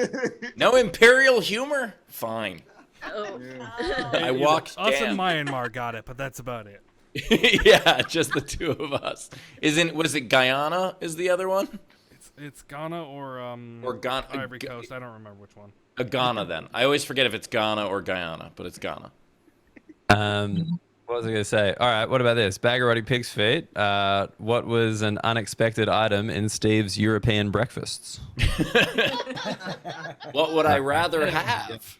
No imperial humor? Fine. I walked Us Dan. in Myanmar got it, but that's about it. Yeah, just the 2 of us. Was it Guyana is the other one? It's Ghana or Ghana. Ivory Coast. I don't remember which one. Ghana then. I always forget if it's Ghana or Guyana, but it's Ghana. What was I going to say? All right, what about this? Bag of rotting pig's feet. What was an unexpected item in Steve's European breakfasts? What would I rather have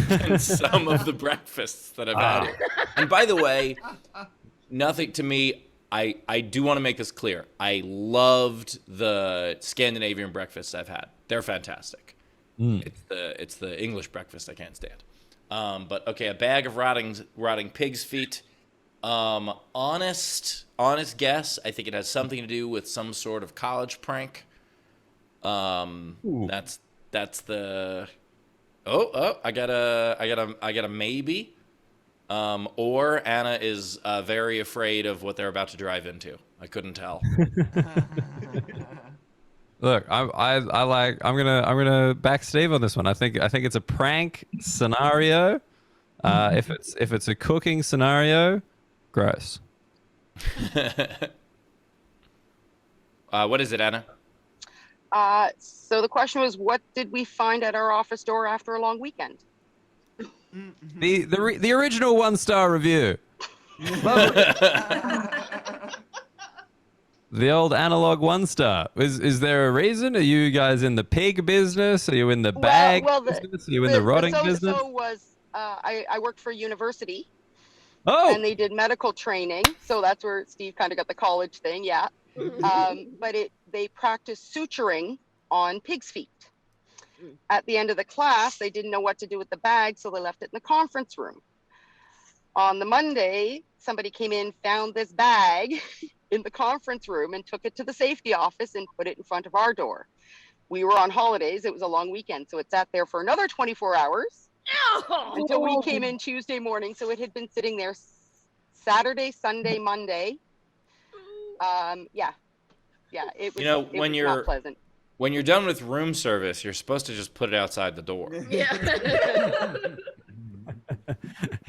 than some of the breakfasts that I've had here? And by the way, nothing to me. I do want to make this clear. I loved the Scandinavian breakfasts I've had. They're fantastic. It's the English breakfast I can't stand. But okay, a bag of rotting pig's feet. Honest guess. I think it has something to do with some sort of college prank. That's the. Oh, I got a maybe. Or Anna is very afraid of what they're about to drive into. I couldn't tell. Look, I'm gonna back Steve on this one. I think it's a prank scenario. If it's a cooking scenario, gross. What is it, Anna? So the question was, what did we find at our office door after a long weekend? The original 1-star review. The old analog 1-star. Is there a reason? Are you guys in the pig business? Are you in the bag business? Are you in the rotting business? Was I worked for a university. Oh, And they did medical training, so that's where Steve kind of got the college thing, yeah. But they practiced suturing on pig's feet. At the end of the class, they didn't know what to do with the bag, so they left it in the conference room. On the Monday, somebody came in, found this bag in the conference room and took it to the safety office and put it in front of our door. We were on holidays, it was a long weekend, so it sat there for another 24 hours. Until we came in Tuesday morning, so it had been sitting there Saturday, Sunday, Monday. It was. You know, it when was you're not pleasant. when you're done with room service, you're supposed to just put it outside the door. Yeah.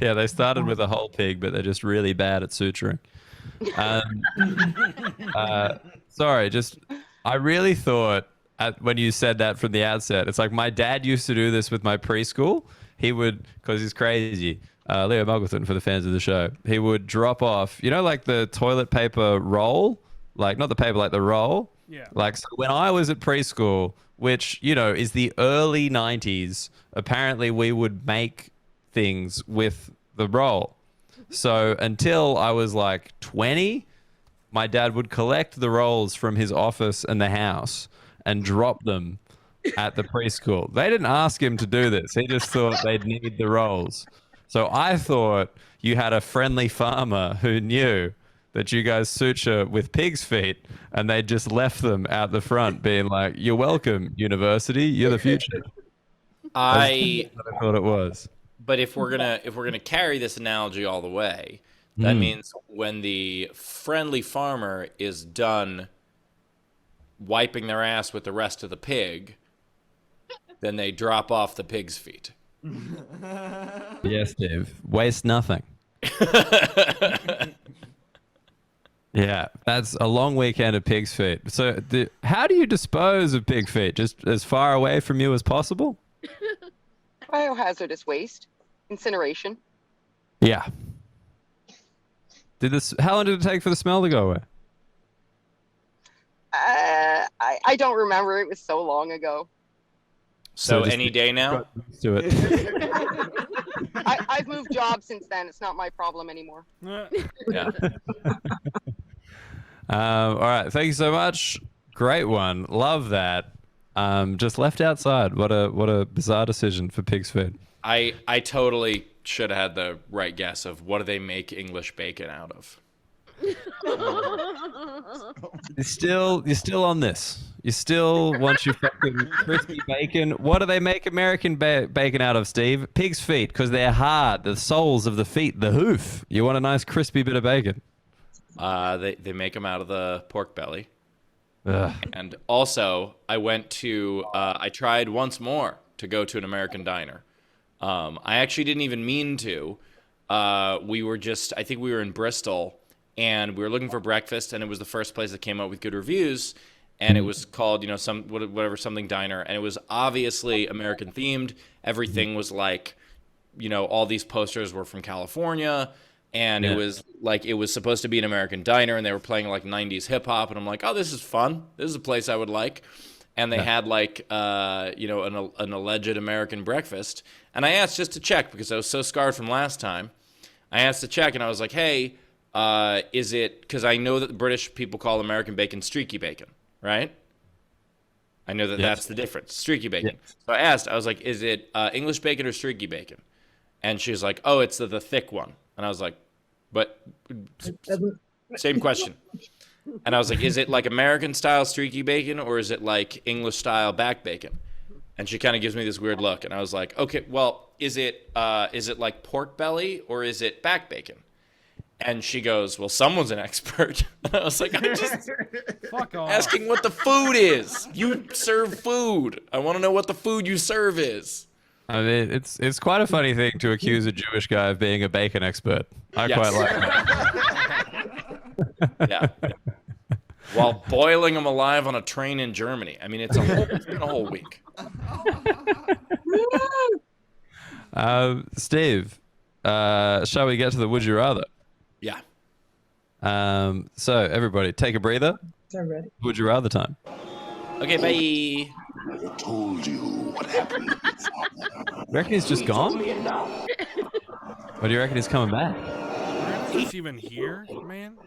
yeah, they started with a whole pig, but they're just really bad at suturing. Sorry, I really thought when you said that from the outset, it's like my dad used to do this with my preschool. He would, because he's crazy, Leo Muggleton for the fans of the show, he would drop off, like the toilet paper roll, like not the paper, like the roll. Yeah. Like, so when I was at preschool, which, is the early 90s, apparently we would make things with the roll. So until I was like 20, my dad would collect the rolls from his office and the house and drop them at the preschool. They didn't ask him to do this. He just thought they'd need the rolls. So I thought you had a friendly farmer who knew that you guys suture with pig's feet, and they just left them out the front being like, "You're welcome, university. You're the future." I thought it was. But if we're gonna carry this analogy all the way, that means when the friendly farmer is done wiping their ass with the rest of the pig, then they drop off the pig's feet. Yes, Dave. Waste nothing. Yeah, that's a long weekend of pig's feet. So how do you dispose of pig feet? Just as far away from you as possible? Biohazardous waste, incineration. Yeah. How long did it take for the smell to go away? I don't remember. It was so long ago. So any day now? Do it. I've moved jobs since then. It's not my problem anymore. Yeah. All right. Thank you so much. Great one. Love that. Just left outside. What a bizarre decision for pig's feet. I totally should have had the right guess of what do they make English bacon out of. You're still on this. You still want your fucking crispy bacon. What do they make American bacon out of, Steve? Pig's feet, because they're hard. The soles of the feet, the hoof. You want a nice crispy bit of bacon. They make them out of the pork belly. Ugh. And also, I tried once more to go to an American diner. I actually didn't even mean to. I think we were in Bristol, and we were looking for breakfast, and it was the first place that came up with good reviews, and it was called, something diner, and it was obviously American themed. Everything was like, all these posters were from California, and it was like, it was supposed to be an American diner, and they were playing like 90s hip hop, and I'm like, oh, this is fun. This is a place I would like. And they had like, an alleged American breakfast. And I asked just to check because I was so scarred from last time. I asked to check, and I was like, hey, is it, because I know that the British people call American bacon streaky bacon, right? I know that that's the difference, streaky bacon. Yes. So I asked, I was like, is it English bacon or streaky bacon? And she was like, oh, it's the thick one. And I was like, but same question. And I was like, is it like American style streaky bacon or is it like English style back bacon? And she kind of gives me this weird look. And I was like, okay, well, is it like pork belly or is it back bacon? And she goes, well, someone's an expert. And I was like, I'm just asking what the food is. You serve food. I want to know what the food you serve is. I mean, it's quite a funny thing to accuse a Jewish guy of being a bacon expert. I quite like that. Yeah. While boiling them alive on a train in Germany. I mean, it's been a whole week. Steve, shall we get to the Would You Rather? Yeah. So everybody, take a breather. Would you rather time? Okay, bye. I told you what happened. Reckon he's just gone? Or do you reckon he's coming back? Is this even here, man?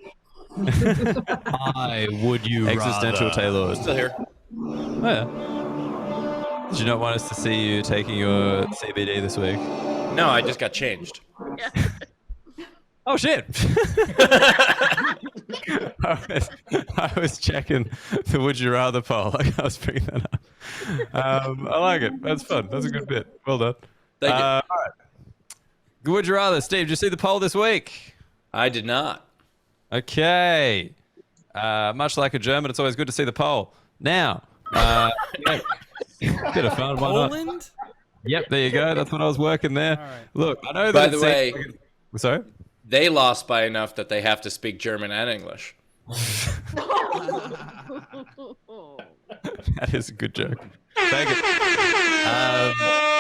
I would you Existential rather. Taylor. Still here. Oh, yeah. Did you not want us to see you taking your CBD this week? No, I just got changed. Oh, shit. I was checking the Would You Rather poll. Like I was bringing that up. I like it. That's fun. That's a good bit. Well done. Thank you. All right. Would you rather, Steve? Did you see the poll this week? I did not. Okay. Much like a German, it's always good to see the poll. Now, yeah, bit of fun. Why not? Poland? Yep, there you go. That's what I was working there. All right. Look, I know that. By the way, sorry. they lost by enough that they have to speak German and English. That is a good joke. Take it.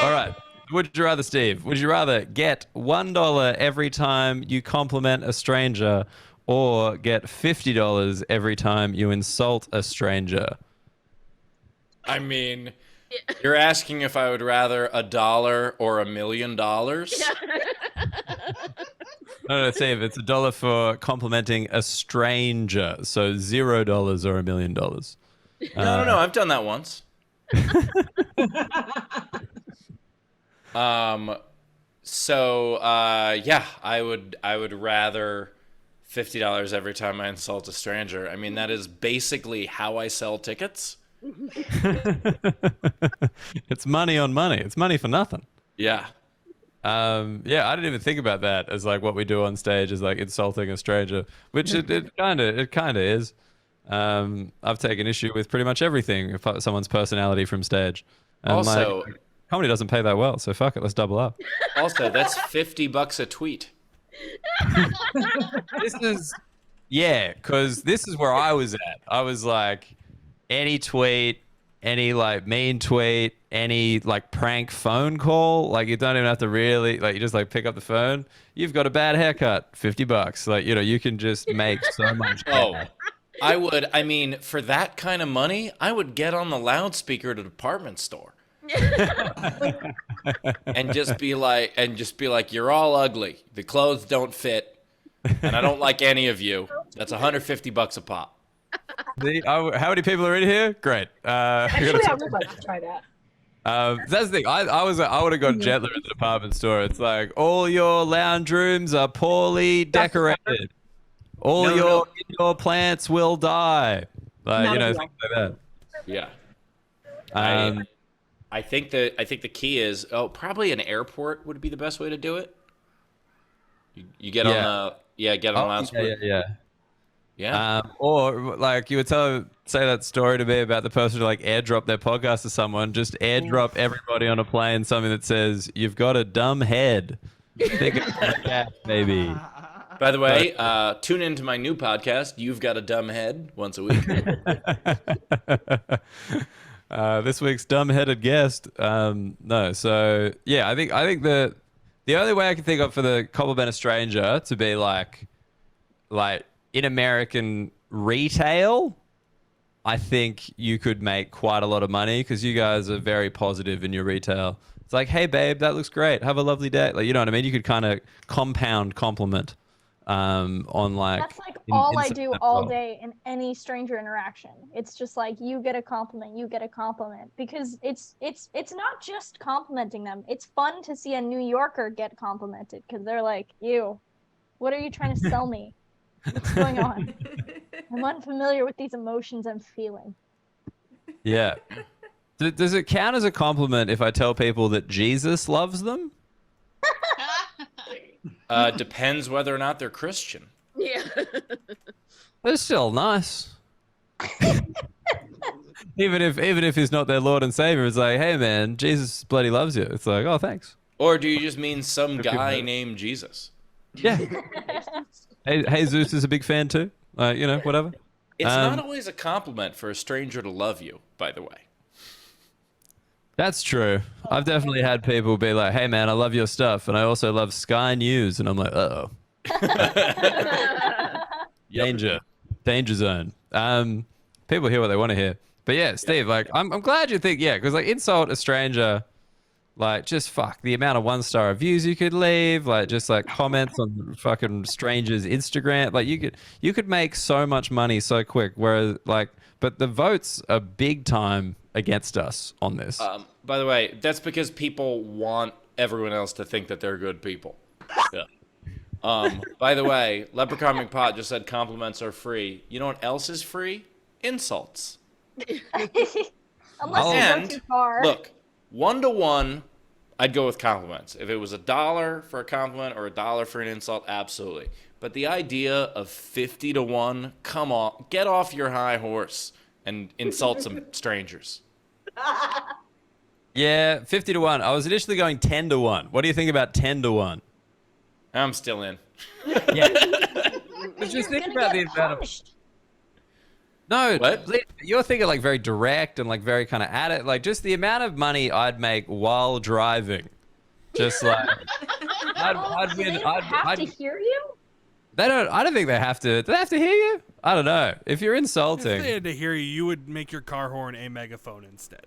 All right. Would you rather, Steve? Would you rather get $1 every time you compliment a stranger, or get $50 every time you insult a stranger? I mean, you're asking if I would rather $1 or $1 million? No, Steve, it's $1 for complimenting a stranger, so $0 or $1 million. No, I've done that once. Yeah, I would rather $50 every time I insult a stranger. I mean, that is basically how I sell tickets. It's money on money. It's money for nothing. Yeah. Yeah, I didn't even think about that as like what we do on stage is like insulting a stranger, which it kind of is. I've taken issue with pretty much everything if someone's personality from stage. And Also, comedy doesn't pay that well, so fuck it, let's double up. Also, that's $50 a tweet. Because this is where I was at. I was like, any tweet, any like mean tweet, any like prank phone call, like you don't even have to really like you just like pick up the phone. You've got a bad haircut, $50. Like you can just make so much. I mean, for that kind of money, I would get on the loudspeaker at a department store. and just be like, you're all ugly. The clothes don't fit, and I don't like any of you. That's $150 a pop. How many people are in here? Great. Actually, I would like to try that. That's the thing. I would have gone gentler in the department store. It's like all your lounge rooms are poorly decorated. All your indoor plants will die. Things like that. Yeah. I think the key is probably an airport would be the best way to do it. You get on the loudspeaker. Yeah. Or like you would say that story to me about the person who like airdrop their podcast to someone. Just airdrop everybody on a plane something that says you've got a dumb head. Think of that, baby. By the way, tune into my new podcast, You've Got a Dumb Head, once a week. This week's dumb-headed guest. No, so yeah, I think the only way I can think of for the compliment a stranger to be like in American retail, I think you could make quite a lot of money because you guys are very positive in your retail. It's like, hey babe, that looks great. Have a lovely day. Like, you know what I mean? You could kind of compound compliment. On like that's like all I do all day in any stranger interaction. It's just like you get a compliment because it's not just complimenting them. It's fun to see a New Yorker get complimented because they're like, "Ew, what are you trying to sell me? What's going on? I'm unfamiliar with these emotions I'm feeling." Yeah. Does it count as a compliment if I tell people that Jesus loves them? Depends whether or not they're Christian. Yeah. They're still nice. even if he's not their Lord and Savior, it's like, hey man, Jesus bloody loves you. It's like, oh thanks. Or do you just mean some guy named Jesus? Yeah. Hey, Zeus is a big fan too. Whatever. It's not always a compliment for a stranger to love you, by the way. That's true. I've definitely had people be like, hey man, I love your stuff. And I also love Sky News. And I'm like, uh-oh. Danger zone. People hear what they want to hear. But yeah, Steve, like, I'm glad you think, because like insult a stranger, like just fuck the amount of 1-star reviews you could leave, like just like comments on fucking strangers' Instagram, like you could make so much money so quick. Whereas like, but the votes are big time against us on this. By the way, that's because people want everyone else to think that they're good people. Yeah. By the way, Leprechaun McPot just said compliments are free. You know what else is free? Insults. Unless you go too far. Look, 1-to-1, I'd go with compliments. If it was $1 for a compliment or $1 for an insult, absolutely. But the idea of 50-to-1, come on, get off your high horse and insult some strangers. Yeah, 50-to-1. I was initially going 10-to-1. What do you think about 10-to-1? I'm still in. Yeah. But just think about the amount of... No, what? You're thinking like very direct and like very kind of at it. Like just the amount of money I'd make while driving. Just like I'd win. They don't have to hear you? They don't. I don't think they have to. Do they have to hear you? I don't know. If you're insulting, If they had to hear you, you would make your car horn a megaphone instead.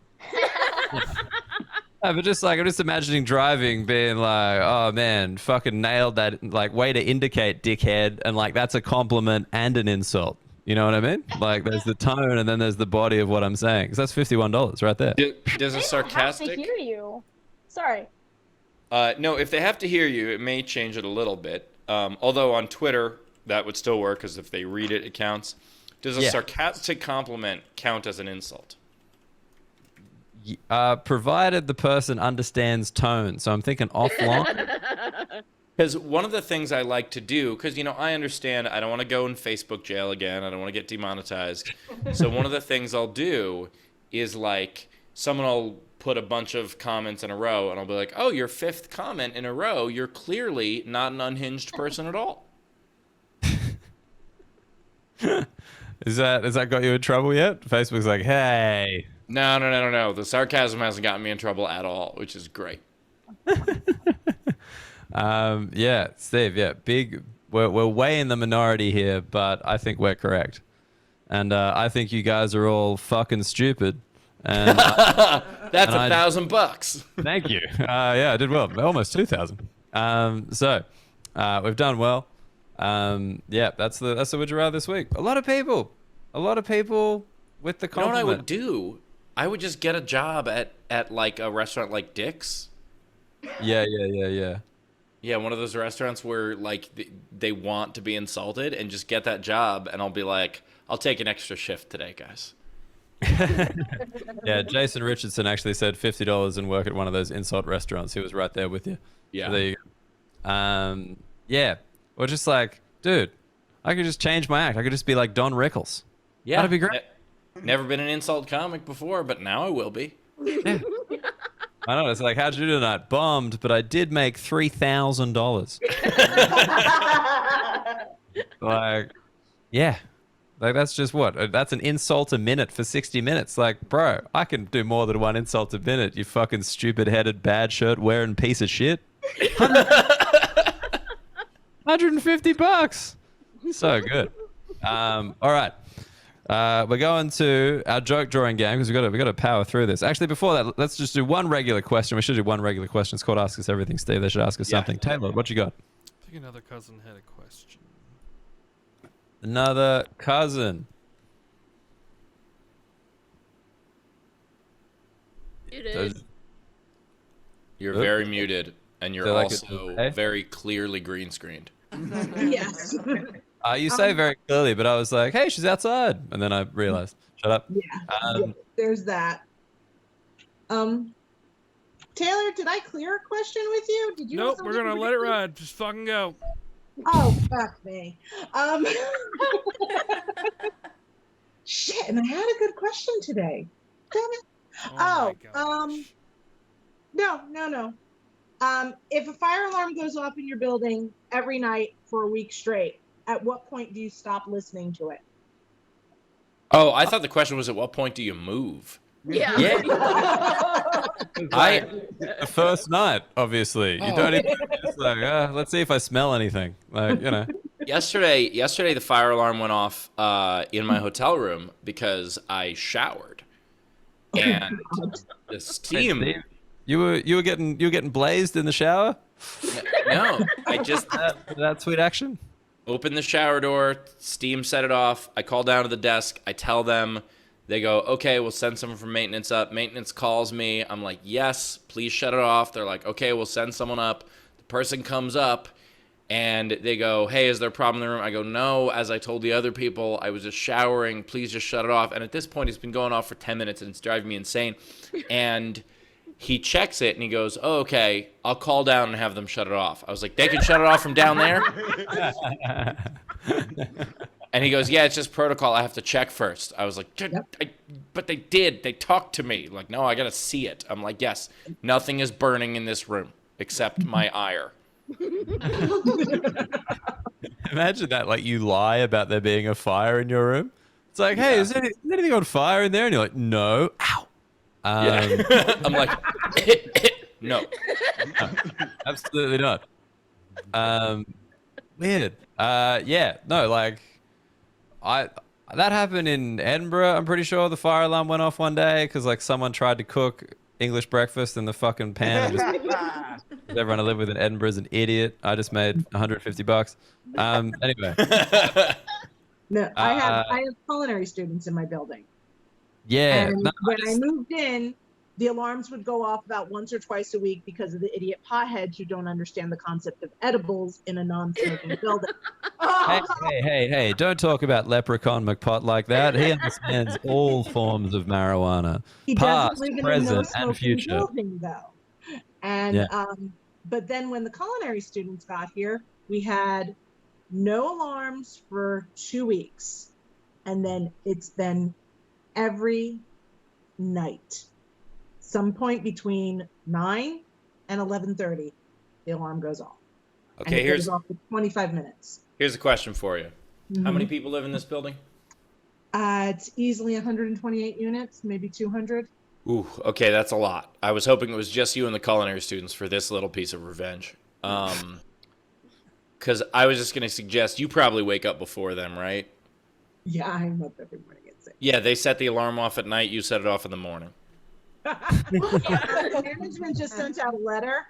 But just like I'm just imagining driving, being like, "Oh man, fucking nailed that!" Like way to indicate, dickhead, and like that's a compliment and an insult. You know what I mean? Like there's the tone and then there's the body of what I'm saying. So that's $51 right there. Does a sarcastic? They don't have to hear you. Sorry. No, if they have to hear you, it may change it a little bit. Although on Twitter, that would still work because if they read it, it counts. Does a sarcastic compliment count as an insult? Provided the person understands tone. So I'm thinking offline. Because one of the things I like to do, because, you know, I understand I don't want to go in Facebook jail again. I don't want to get demonetized. So one of the things I'll do is, like, someone will put a bunch of comments in a row, and I'll be like, oh, your 5th comment in a row, you're clearly not an unhinged person at all. Has that got you in trouble yet? Facebook's like, hey. No. The sarcasm hasn't gotten me in trouble at all, which is great. Yeah, Steve, big. We're way in the minority here, but I think we're correct. And I think you guys are all fucking stupid. And that's $1,000. Thank you. Yeah, I did well. Almost 2,000. So we've done well. Yeah, that's the Would You Rather this week. A lot of people with the compliment. You know what I would do? I would just get a job at like a restaurant like Dick's. Yeah. Yeah, one of those restaurants where like they want to be insulted, and just get that job, and I'll be like, I'll take an extra shift today, guys. Yeah, Jason Richardson actually said $50 and work at one of those insult restaurants. He was right there with you. Yeah. So there you go. Yeah. Or just like, dude, I could just change my act. I could just be like Don Rickles. Yeah. That'd be great. Never been an insult comic before, but now I will be. Yeah. I know. It's like, how'd you do tonight? Bombed, but I did make $3,000. Like, yeah. Like, that's just what? That's an insult a minute for 60 minutes. Like, bro, I can do more than one insult a minute, you fucking stupid-headed, bad shirt wearing piece of shit. $150. So good. All right. We're going to our joke drawing game because we got to power through this. Actually, before that, let's just do one regular question. We should do one regular question. It's called Ask Us Everything, Steve. They should ask us something. Taylor, what you got? I think another cousin had a question. Another cousin. Muted. You're very muted, and you're like also very clearly green screened. Yes. You say very clearly, but I was like, hey, she's outside. And then I realized. Shut up. Yeah. There's that. Taylor, did I clear a question with you? Did you? Nope, we're gonna let it ride. Just fucking go. Oh, fuck me. Shit, and I had a good question today. Damn it. No. If a fire alarm goes off in your building every night for a week straight, at what point do you stop listening to it? Oh, I thought the question was, at what point do you move? Yeah. The first night, obviously. You don't even just like, let's see if I smell anything. Like, you know. yesterday the fire alarm went off in my hotel room because I showered, and the steam. Steve, you were getting blazed in the shower. No, I just that sweet action. opened the shower door, steam set it off. I call down to the desk. I tell them. They go, okay, we'll send someone from maintenance up. Maintenance calls me. I'm like, yes, please shut it off. They're like, okay, we'll send someone up. The person comes up, and they go, hey, is there a problem in the room? I go, no. As I told the other people, I was just showering. Please just shut it off. And at this point, it's been going off for 10 minutes, and it's driving me insane. And he checks it, and he goes, oh, okay, I'll call down and have them shut it off. I was like, they can shut it off from down there? And he goes, yeah, it's just protocol. I have to check first. I was like, but they did. They talked to me. Like, no, I got to see it. I'm like, yes, nothing is burning in this room except my ire. Imagine that, like, you lie about there being a fire in your room. It's like, hey, is anything on fire in there? And you're like, no. Ow. I'm like, no. Absolutely not. Weird. Yeah, no, like, that happened in Edinburgh. I'm pretty sure the fire alarm went off one day because like someone tried to cook English breakfast in the fucking pan. Everyone I live with in Edinburgh is an idiot. I just made $150. Anyway. No, I have culinary students in my building. Yeah. And when I moved in, the alarms would go off about once or twice a week because of the idiot potheads who don't understand the concept of edibles in a non-smoking building. Hey, don't talk about Leprechaun McPot like that. He understands all forms of marijuana. He past, doesn't live in a present, no-smoking and future. building, though. And but then when the culinary students got here, we had no alarms for 2 weeks. And then it's been every night. Some point between 9 and 11:30, the alarm goes off. Okay, and it goes off for 25 minutes. Here's a question for you. How many people live in this building? It's easily 128 units, maybe 200. Ooh, okay, that's a lot. I was hoping it was just you and the culinary students for this little piece of revenge. Because I was just going to suggest you probably wake up before them, right? Yeah, I'm up every morning at 6. Yeah, they set the alarm off at night. You set it off in the morning. Management just sent out a letter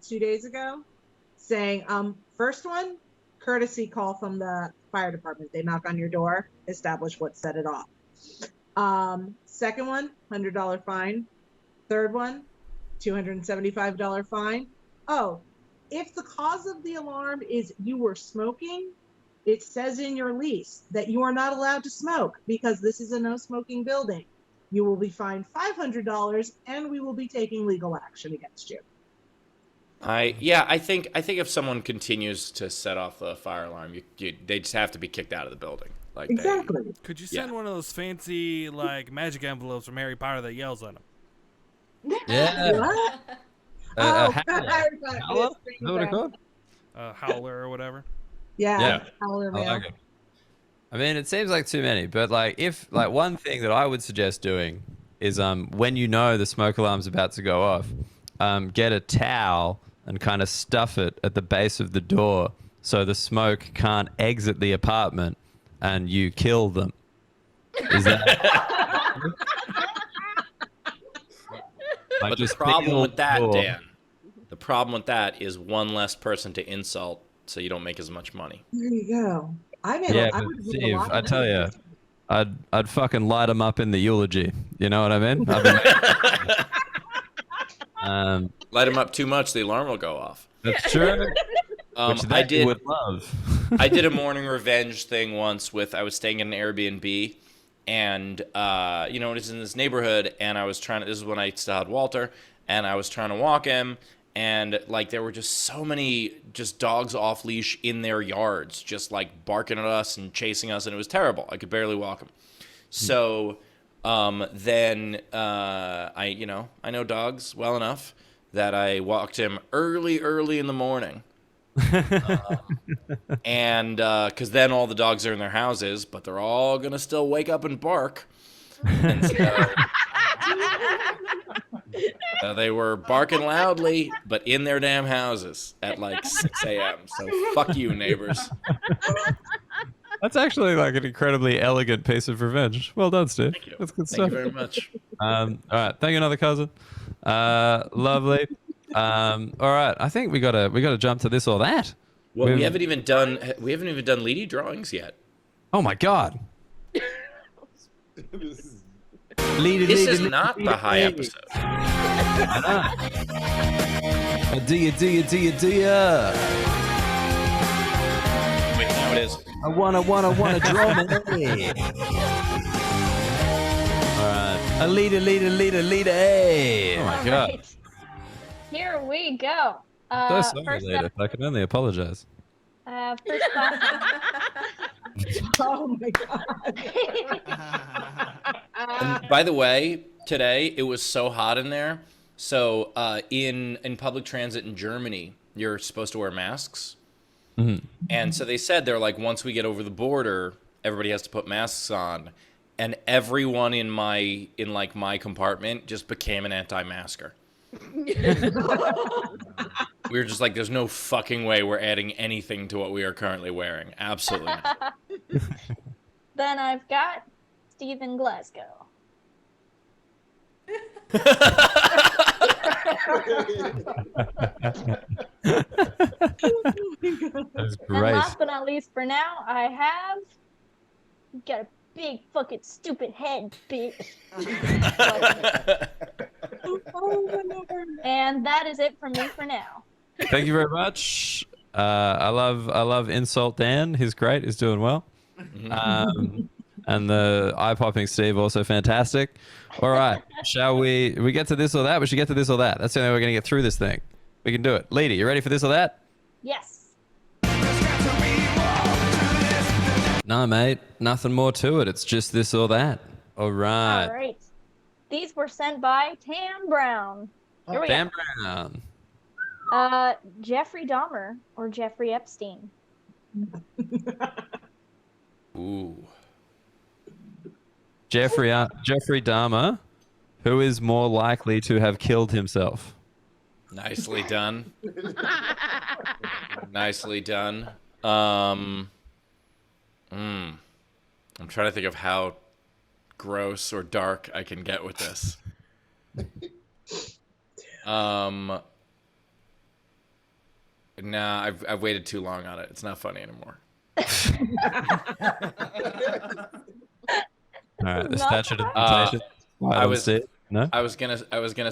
2 days ago saying, first one, courtesy call from the fire department. They knock on your door, establish what set it off. Second one, $100 fine. Third one, $275 fine. Oh, if the cause of the alarm is you were smoking, it says in your lease that you are not allowed to smoke because this is a no smoking building. You will be fined $500 and we will be taking legal action against you. I think if someone continues to set off the fire alarm, they just have to be kicked out of the building. Like exactly. Could you send one of those fancy like magic envelopes from Harry Potter that yells at them? Yeah. What? Howler? Is that what it's called? Howler or whatever. Yeah. Howler, I like it. I mean, it seems like too many, but like if like one thing that I would suggest doing is when you know the smoke alarm's about to go off, get a towel and kind of stuff it at the base of the door so the smoke can't exit the apartment and you kill them. Is that But the problem with that, Dan, the problem with that is one less person to insult so you don't make as much money. There you go. I Steve, I tell you, I'd fucking light them up in the eulogy. You know what I mean? Light them up too much, the alarm will go off. That's true. I did. Would love. I did a morning revenge thing once I was staying in an Airbnb, and it was in this neighborhood, and I was trying to. This is when I still had Walter, and I was trying to walk him. And like there were just so many just dogs off leash in their yards, just like barking at us and chasing us, and it was terrible. I could barely walk them. So then I know dogs well enough that I walked him early in the morning, and because then all the dogs are in their houses, but they're all gonna still wake up and bark. And so, They were barking loudly, but in their damn houses at like 6 a.m. So fuck you, neighbors. That's actually like an incredibly elegant piece of revenge. Well done, Steve. Thank you. That's good Thank stuff. you very much. All right, thank you, another cousin. Lovely. All right, I think we gotta jump to this or that. Well, we haven't even done Leedy drawings yet. Oh my god. This is not the high episode. Do you? Wait, now it is. I wanna draw me. All right. A leader. Oh my god. Right. Here we go. So sorry, First leader. up, I can only apologize. first class. Oh my god. And by the way, today it was so hot in there. So in public transit in Germany, you're supposed to wear masks. Mm-hmm. And so they said they're like, once we get over the border, everybody has to put masks on. And everyone in my compartment just became an anti-masker. We were just like, there's no fucking way we're adding anything to what we are currently wearing. Absolutely not. Then I've got Stephen Glasgow. That's And great. last but not least for now, I have got a big fucking stupid head, bitch. And that is it from me for now. Thank you very much. I love Insult Dan. He's great. He's doing well. And the eye-popping Steve, also fantastic. All right. Shall we get to this or that? We should get to this or that. That's the only way we're going to get through this thing. We can do it. Leedy, you ready for this or that? Yes. No, mate. Nothing more to it. It's just this or that. All right. All right. These were sent by Tam Brown. Here we Dan go. Brown. Jeffrey Dahmer or Jeffrey Epstein? Ooh. Jeffrey Dahmer, who is more likely to have killed himself? Nicely done. Nicely done. I'm trying to think of how gross or dark I can get with this. Nah, I've waited too long on it. It's not funny anymore. All right, the Not statute of limitations. I was No? I was gonna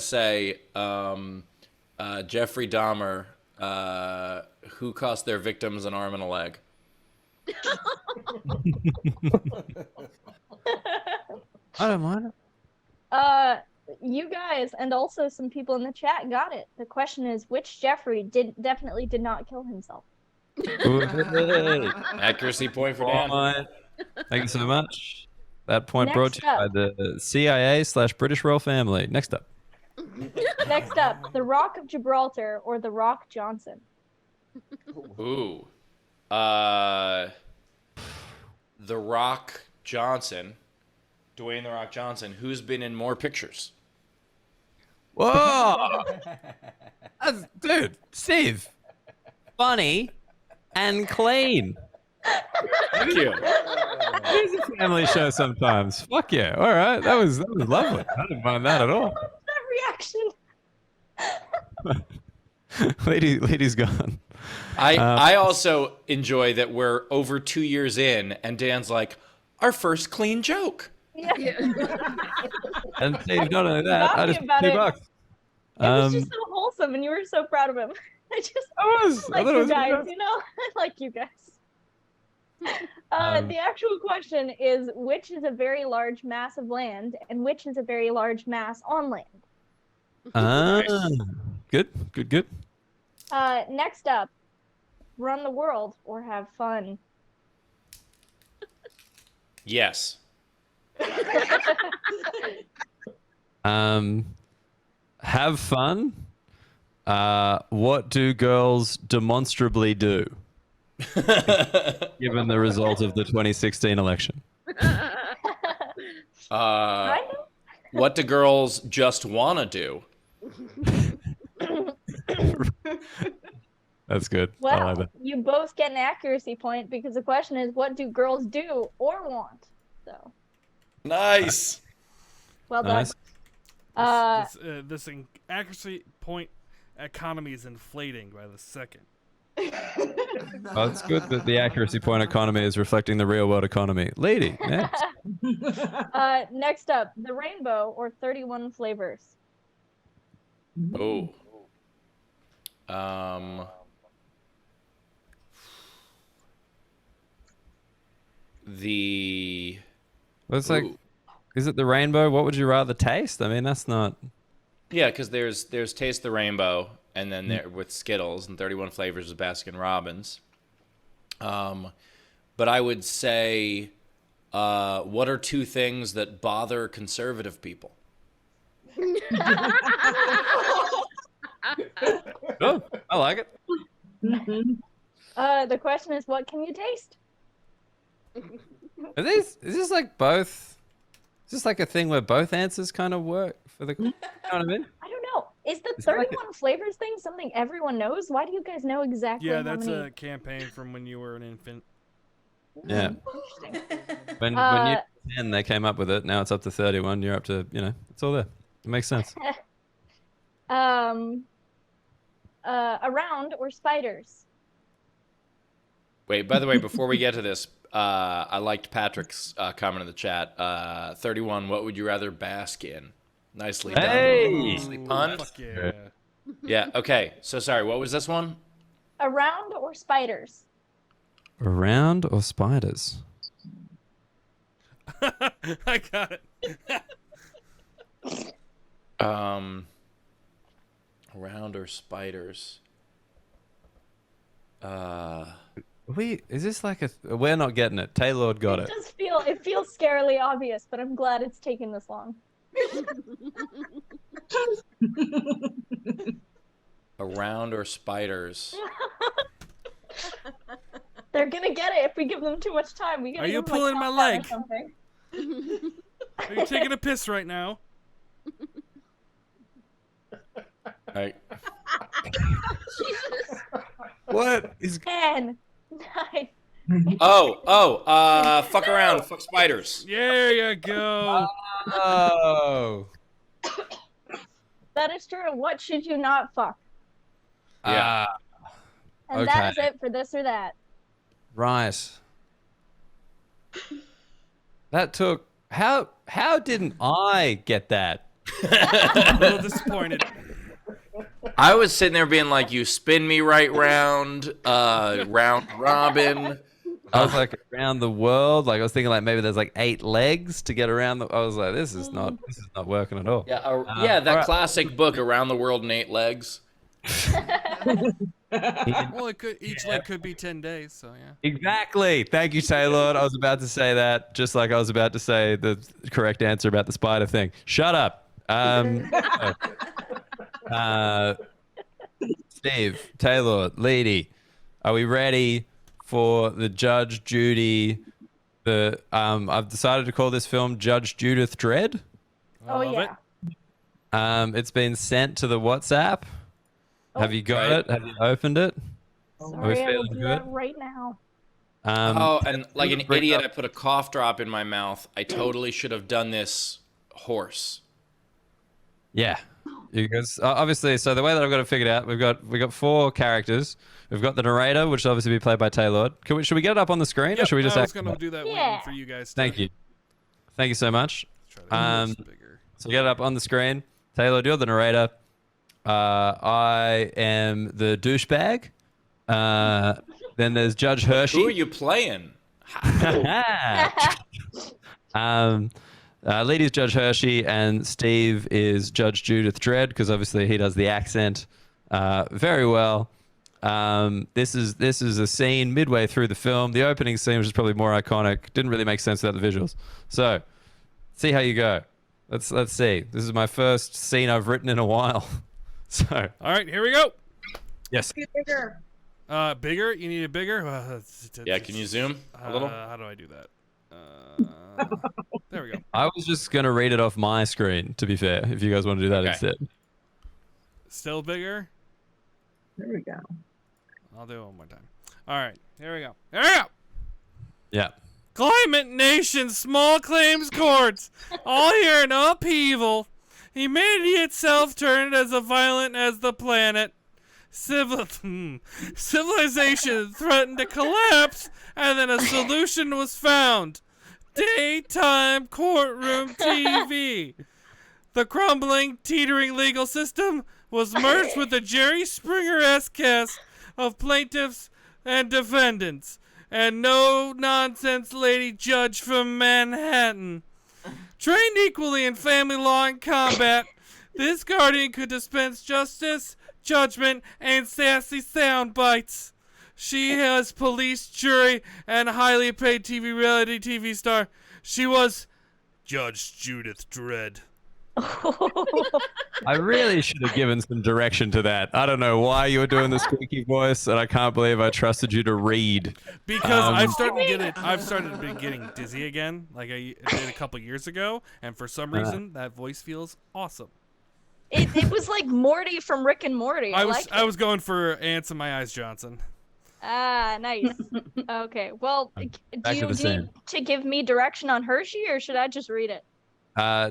say Jeffrey Dahmer, who cost their victims an arm and a leg. I don't mind it. You guys and also some people in the chat got it. The question is, which Jeffrey definitely did not kill himself? Accuracy point for Dan. Thank you so much. That point Next brought to you by up. the CIA/British royal family. Next up. Next up, the Rock of Gibraltar or the Rock Johnson? Ooh. The Rock Johnson, Dwayne The Rock Johnson, who's been in more pictures. Whoa! Dude, Steve. Funny and clean. Thank you. It is a family show sometimes. Fuck yeah. All right. That was lovely. I didn't mind that at all. That reaction. Lady's gone. I also enjoy that we're over 2 years in, and Dan's like, our first clean joke. Yeah. And Steve, not only that, I just About $2. it. It was just so wholesome, and you were so proud of him. I I like thought it you was guys, good. you know? I like you guys. The actual question is, which is a very large mass of land, and which is a very large mass on land? Good. Next up, run the world or have fun? Yes. Have fun. What do girls demonstrably do? Given the result of the 2016 election. What do girls just want to do? That's good. I Well, like that. you both get an accuracy point because the question is, what do girls do or want? So, Nice. well done. Nice. This accuracy point economy is inflating by the second. Oh, it's good that the accuracy point economy is reflecting the real world economy. Lady, next. Next up, the rainbow or 31 flavors. Oh. The Well, it's like, is it the rainbow? What would you rather taste? I mean, that's not. yeah, because there's Taste the Rainbow, and then there with Skittles and 31 flavors of Baskin Robbins. But I would say, what are two things that bother conservative people? Oh, I like it. The question is, what can you taste? Is this like both? Is this like a thing where both answers kind of work for the? You know what I mean? I don't know. Is the Is that like 31 flavors thing something everyone knows? Why do you guys know exactly Yeah, how that's many? a campaign from when you were an infant. Yeah. When you were 10, they came up with it. Now it's up to 31. You're up to, it's all there. It makes sense. Around or spiders? Wait, by the way, before we get to this, I liked Patrick's comment in the chat. 31, what would you rather bask in? Nicely done. Hey! Nicely punned. Fuck yeah. Yeah, okay. So sorry, what was this one? Around or spiders? Around or spiders? I got it. Around or spiders? Is this like we're not getting it. Taylor got it. It feels scarily obvious, but I'm glad it's taken this long. Around or spiders? They're gonna get it if we give them too much time. Are you pulling my leg? Are you taking a piss right now? What is 10, 9. Fuck around, fuck spiders. There you go. Oh. That is true. What should you not fuck? Yeah. And that is it for this or that. Right. That took. How didn't I get that? I'm a little disappointed. I was sitting there being like, you spin me right round, round robin. I was like around the world. Like I was thinking like maybe there's like 8 legs to get around. I was like, this is not working at all. Yeah, that classic book, Around the World in 8 Legs. Well, each leg could be 10 days, so yeah. Exactly. Thank you, Taylor. I was about to say that, just like I was about to say the correct answer about the spider thing. Shut up. Steve, Taylor, Lady, are we ready for the Judge Judy? I've decided to call this film Judge Judith Dredd. Oh yeah. It's been sent to the WhatsApp. Have you got it? Have you opened it? Sorry, I will do that right now. And like an idiot, I put a cough drop in my mouth. I totally should have done this horse. Yeah, because obviously, so the way that I've got it figured out, we've got 4 characters. We've got the narrator, which will obviously be played by Taylor. Should we get it up on the screen, or should we just? I was gonna do that waiting for you guys. Thank you so much. So get it up on the screen. Taylor, you're the narrator. I am the douchebag. Then there's Judge Hershey. Who are you playing? Lady's Judge Hershey, and Steve is Judge Judith Dredd, because obviously he does the accent very well. This is a scene midway through the film. The opening scene, which is probably more iconic, didn't really make sense without the visuals. So, see how you go. Let's see. This is my first scene I've written in a while. So, all right, here we go. Yes. Bigger. Bigger? You need it bigger? Yeah, can you zoom a little? How do I do that? There we go. I was just gonna read it off my screen. To be fair, if you guys want to do that instead. Still bigger? There we go. I'll do it one more time. All right, here we go. Here we go. Yeah. Climate nation small claims courts, all here in upheaval. Humanity itself turned as violent as the planet. Civilization threatened to collapse, and then a solution was found. Daytime courtroom TV. The crumbling, teetering legal system was merged with the Jerry Springer-esque cast of plaintiffs and defendants, and no-nonsense lady judge from Manhattan. Trained equally in family law and combat, this guardian could dispense justice, judgment, and sassy sound bites. She has police, jury, and highly paid reality TV star. She was Judge Judith Dredd. I really should have given some direction to that. I don't know why you were doing the squeaky voice, and I can't believe I trusted you to read. Because I've started to be getting dizzy again, like I did a couple years ago, and for some reason that voice feels awesome. It was like Morty from Rick and Morty. I was going for Ants in My Eyes Johnson. Ah, nice. Okay, well, do you need to give me direction on Hershey, or should I just read it?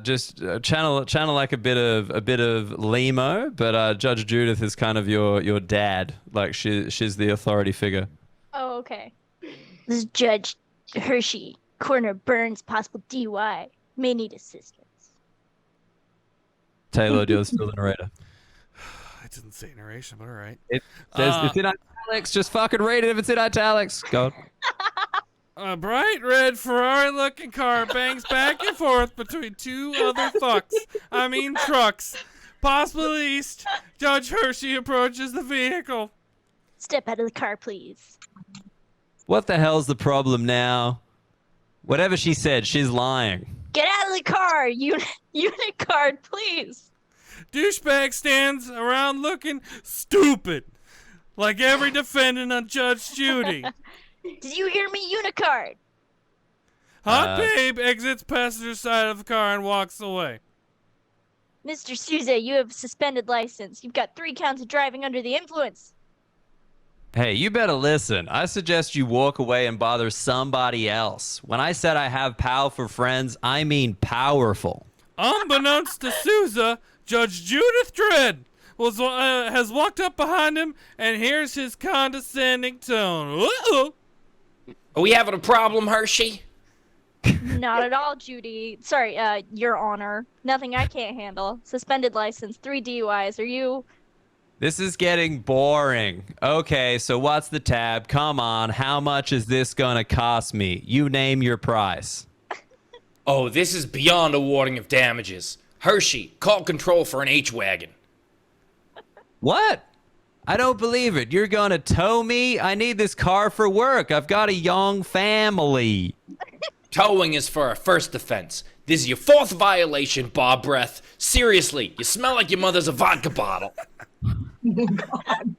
Just channel like a bit of Limo, but Judge Judith is kind of your dad. Like she's the authority figure. Oh, okay. This is Judge Hershey. Coroner Burns, possible DUI. May need assistance. Taylor, you're still the narrator. It doesn't say narration, but all right. It says it's in italics. Just fucking read it if it's in italics. Go on. A bright red Ferrari-looking car bangs back and forth between two other trucks. Possibly east. Judge Hershey approaches the vehicle. Step out of the car, please. What the hell's the problem now? Whatever she said, she's lying. Get out of the car, unit card, please. Douchebag stands around looking stupid, like every defendant on Judge Judy. Did you hear me, Unicard? Hot babe exits passenger side of the car and walks away. Mr. Souza, you have suspended license. You've got 3 counts of driving under the influence. Hey, you better listen. I suggest you walk away and bother somebody else. When I said I have powerful friends, I mean powerful. Unbeknownst to Souza, Judge Judith Dredd has walked up behind him and hears his condescending tone. Uh-oh. Are we having a problem, Hershey? Not at all, Judy. Sorry, Your Honor. Nothing I can't handle. Suspended license, 3 DUIs. Are you... This is getting boring. Okay, so what's the tab? Come on, how much is this gonna cost me? You name your price. Oh, this is beyond awarding of damages. Hershey, call control for an H-Wagon. What? I don't believe it. You're gonna tow me? I need this car for work. I've got a young family. Towing is for a first offense. This is your 4th violation, Bob Breath. Seriously, you smell like your mother's a vodka bottle. God.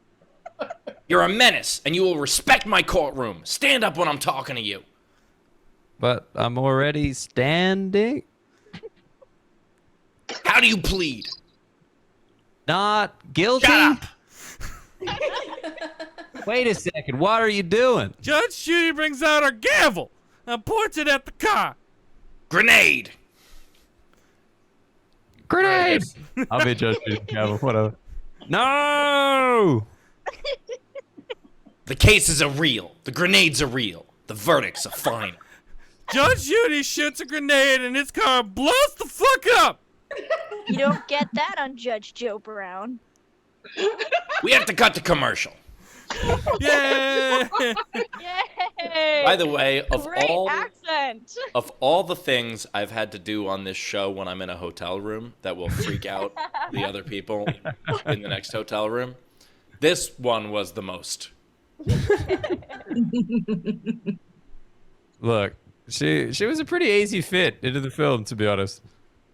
You're a menace, and you will respect my courtroom. Stand up when I'm talking to you. But I'm already standing. How do you plead? Not guilty. Shut up. Wait a second. What are you doing? Judge Judy brings out her gavel and points it at the car. Grenade. Grenade! I'll be Judge Judy Gavel, whatever. No! The cases are real. The grenades are real. The verdicts are final. Judge Judy shoots a grenade and his car blows the fuck up. You don't get that on Judge Joe Brown. We have to cut the commercial. Yay! Yay! By the way, Great accent. of all the things I've had to do on this show when I'm in a hotel room that will freak out the other people in the next hotel room, this one was the most. Look, she was a pretty easy fit into the film, to be honest.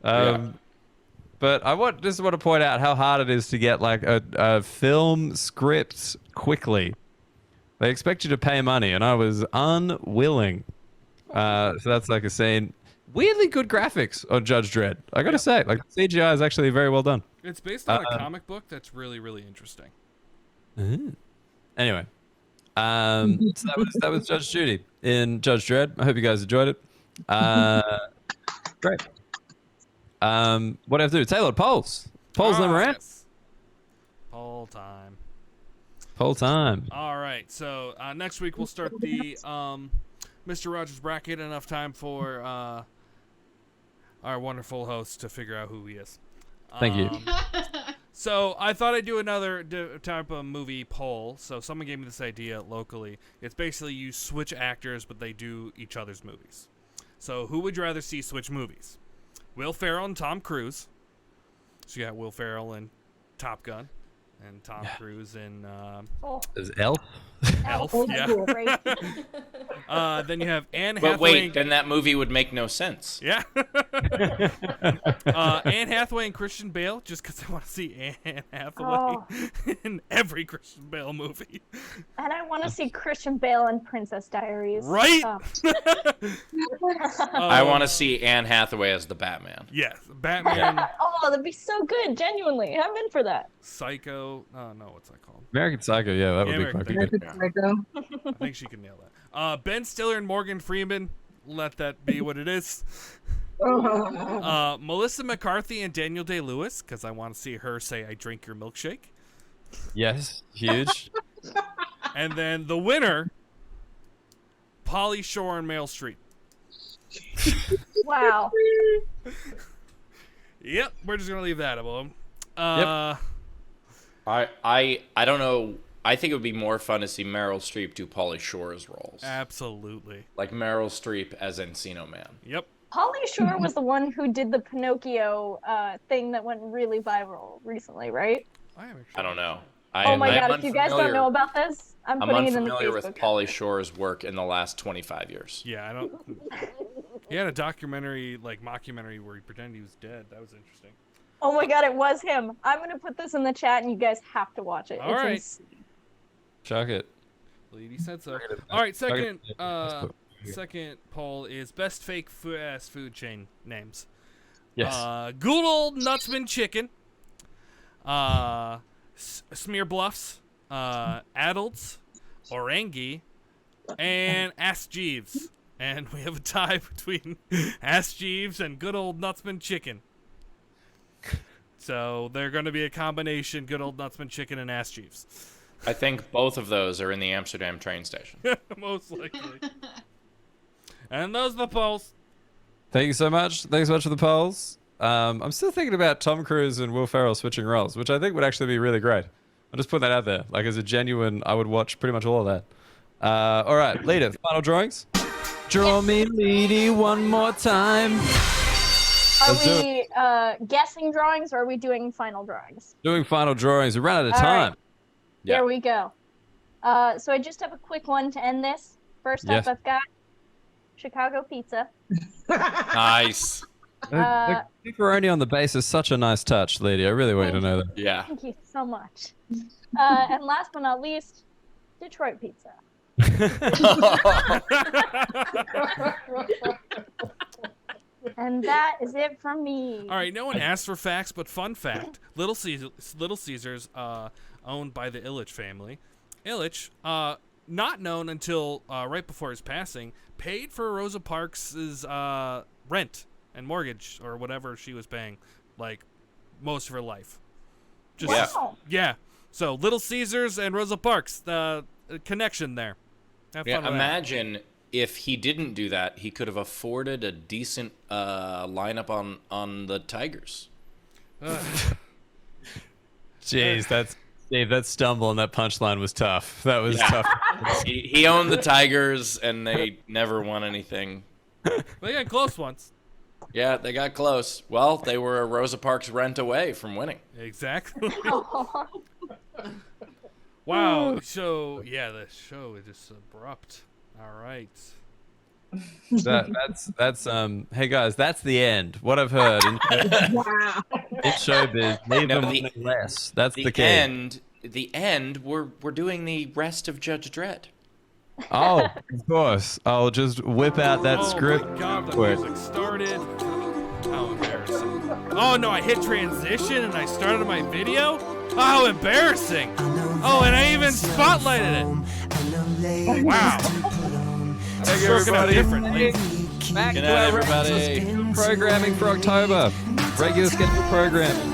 But I just want to point out how hard it is to get like a film script quickly. They expect you to pay money, and I was unwilling. So that's like a scene. Weirdly good graphics on Judge Dredd. I gotta say, like CGI is actually very well done. It's based on a comic book that's really, really interesting. Anyway, so that was Judge Judy in Judge Dredd. I hope you guys enjoyed it. Great. What do I have to do? Taylor, polls. Polls never end. Yes. Poll time. Poll time. All right. So next week we'll start the Mr. Rogers bracket. Enough time for our wonderful host to figure out who he is. Thank you. So I thought I'd do another type of movie poll. So someone gave me this idea locally. It's basically you switch actors, but they do each other's movies. So who would you rather see switch movies? Will Ferrell and Tom Cruise. So you got Will Ferrell in Top Gun, and Tom Cruise in Is Elf? Elf, Old yeah. school, right? Then you have Anne Hathaway. But wait, then that movie would make no sense. Yeah. Anne Hathaway and Christian Bale, just because I want to see Anne Hathaway in every Christian Bale movie. And I want to see Christian Bale in Princess Diaries. Right? I want to see Anne Hathaway as the Batman. Yes, Batman. Oh, that'd be so good. Genuinely, I'm in for that. Psycho. Oh, no, what's that called? American Psycho. Yeah, that would be American fucking good. I think she can nail that. Ben Stiller and Morgan Freeman. Let that be what it is. Melissa McCarthy and Daniel Day-Lewis, because I want to see her say, "I drink your milkshake." Yes, huge. And then the winner, Pauly Shore and Meryl Streep. Wow. Yep, we're just gonna leave that alone. Yep. I don't know. I think it would be more fun to see Meryl Streep do Pauly Shore's roles. Absolutely. Like Meryl Streep as Encino Man. Yep. Pauly Shore was the one who did the Pinocchio thing that went really viral recently, right? I don't know. Oh my god, if you guys don't know about this, I'm putting it in the unfamiliar Facebook. with Pauly Shore's work in the last 25 years. Yeah, I don't. He had a documentary, like mockumentary, where he pretended he was dead. That was interesting. Oh my god, it was him. I'm gonna put this in the chat, and you guys have to watch it. All right. Insane. Chuck it. Lady said so. All right, second poll is best fake fast food chain names. Yes. Good old Nutsman Chicken. Smear Bluffs. Adults. Orangi. And Ask Jeeves. And we have a tie between Ask Jeeves and good old Nutsman Chicken. So they're going to be a combination, good old Nutsman Chicken and Ask Jeeves. I think both of those are in the Amsterdam train station. Most likely. And those are the polls. Thank you so much. Thanks so much for the polls. I'm still thinking about Tom Cruise and Will Ferrell switching roles, which I think would actually be really great. I'll just put that out there. Like, as a genuine, I would watch pretty much all of that. All right, leader, final drawings. Draw me, lady, one more time. Are we guessing drawings, or are we doing final drawings? Doing final drawings. We ran out of All time. right. There we go. So I just have a quick one to end this. First up, I've got Chicago pizza. Nice. The pepperoni on the base is such a nice touch, lady. I really want you to know that. Yeah. Thank you so much. And last but not least, Detroit pizza. And that is it from me. All right, no one asked for facts, but fun fact: Little Caesars, owned by the Illich family. Illich, not known until right before his passing, paid for Rosa Parks' rent and mortgage or whatever she was paying, like most of her life. Yeah. So Little Caesars and Rosa Parks, the connection there. Have fun with imagine if he didn't do that, he could have afforded a decent lineup on the Tigers. Jeez, Dave, that stumble and that punchline was tough. That was tough. He owned the Tigers, and they never won anything. They got close once. Yeah, they got close. Well, they were a Rosa Parks rent away from winning. Exactly. Wow. So, yeah, the show is just abrupt. All right. That's hey guys, that's the end. What I've heard in showbiz, neither less. That's the key. The end. We're doing the rest of Judge Dredd. Oh, of course. I'll just whip out that script. Oh my God, the music started. How embarrassing. Oh no, I hit transition and I started my video? Oh, how embarrassing. Oh, and I even spotlighted it. Wow. Thank you, Working out everybody. different. Back Good to night, our everybody. regular programming for October. Regular scheduled programming.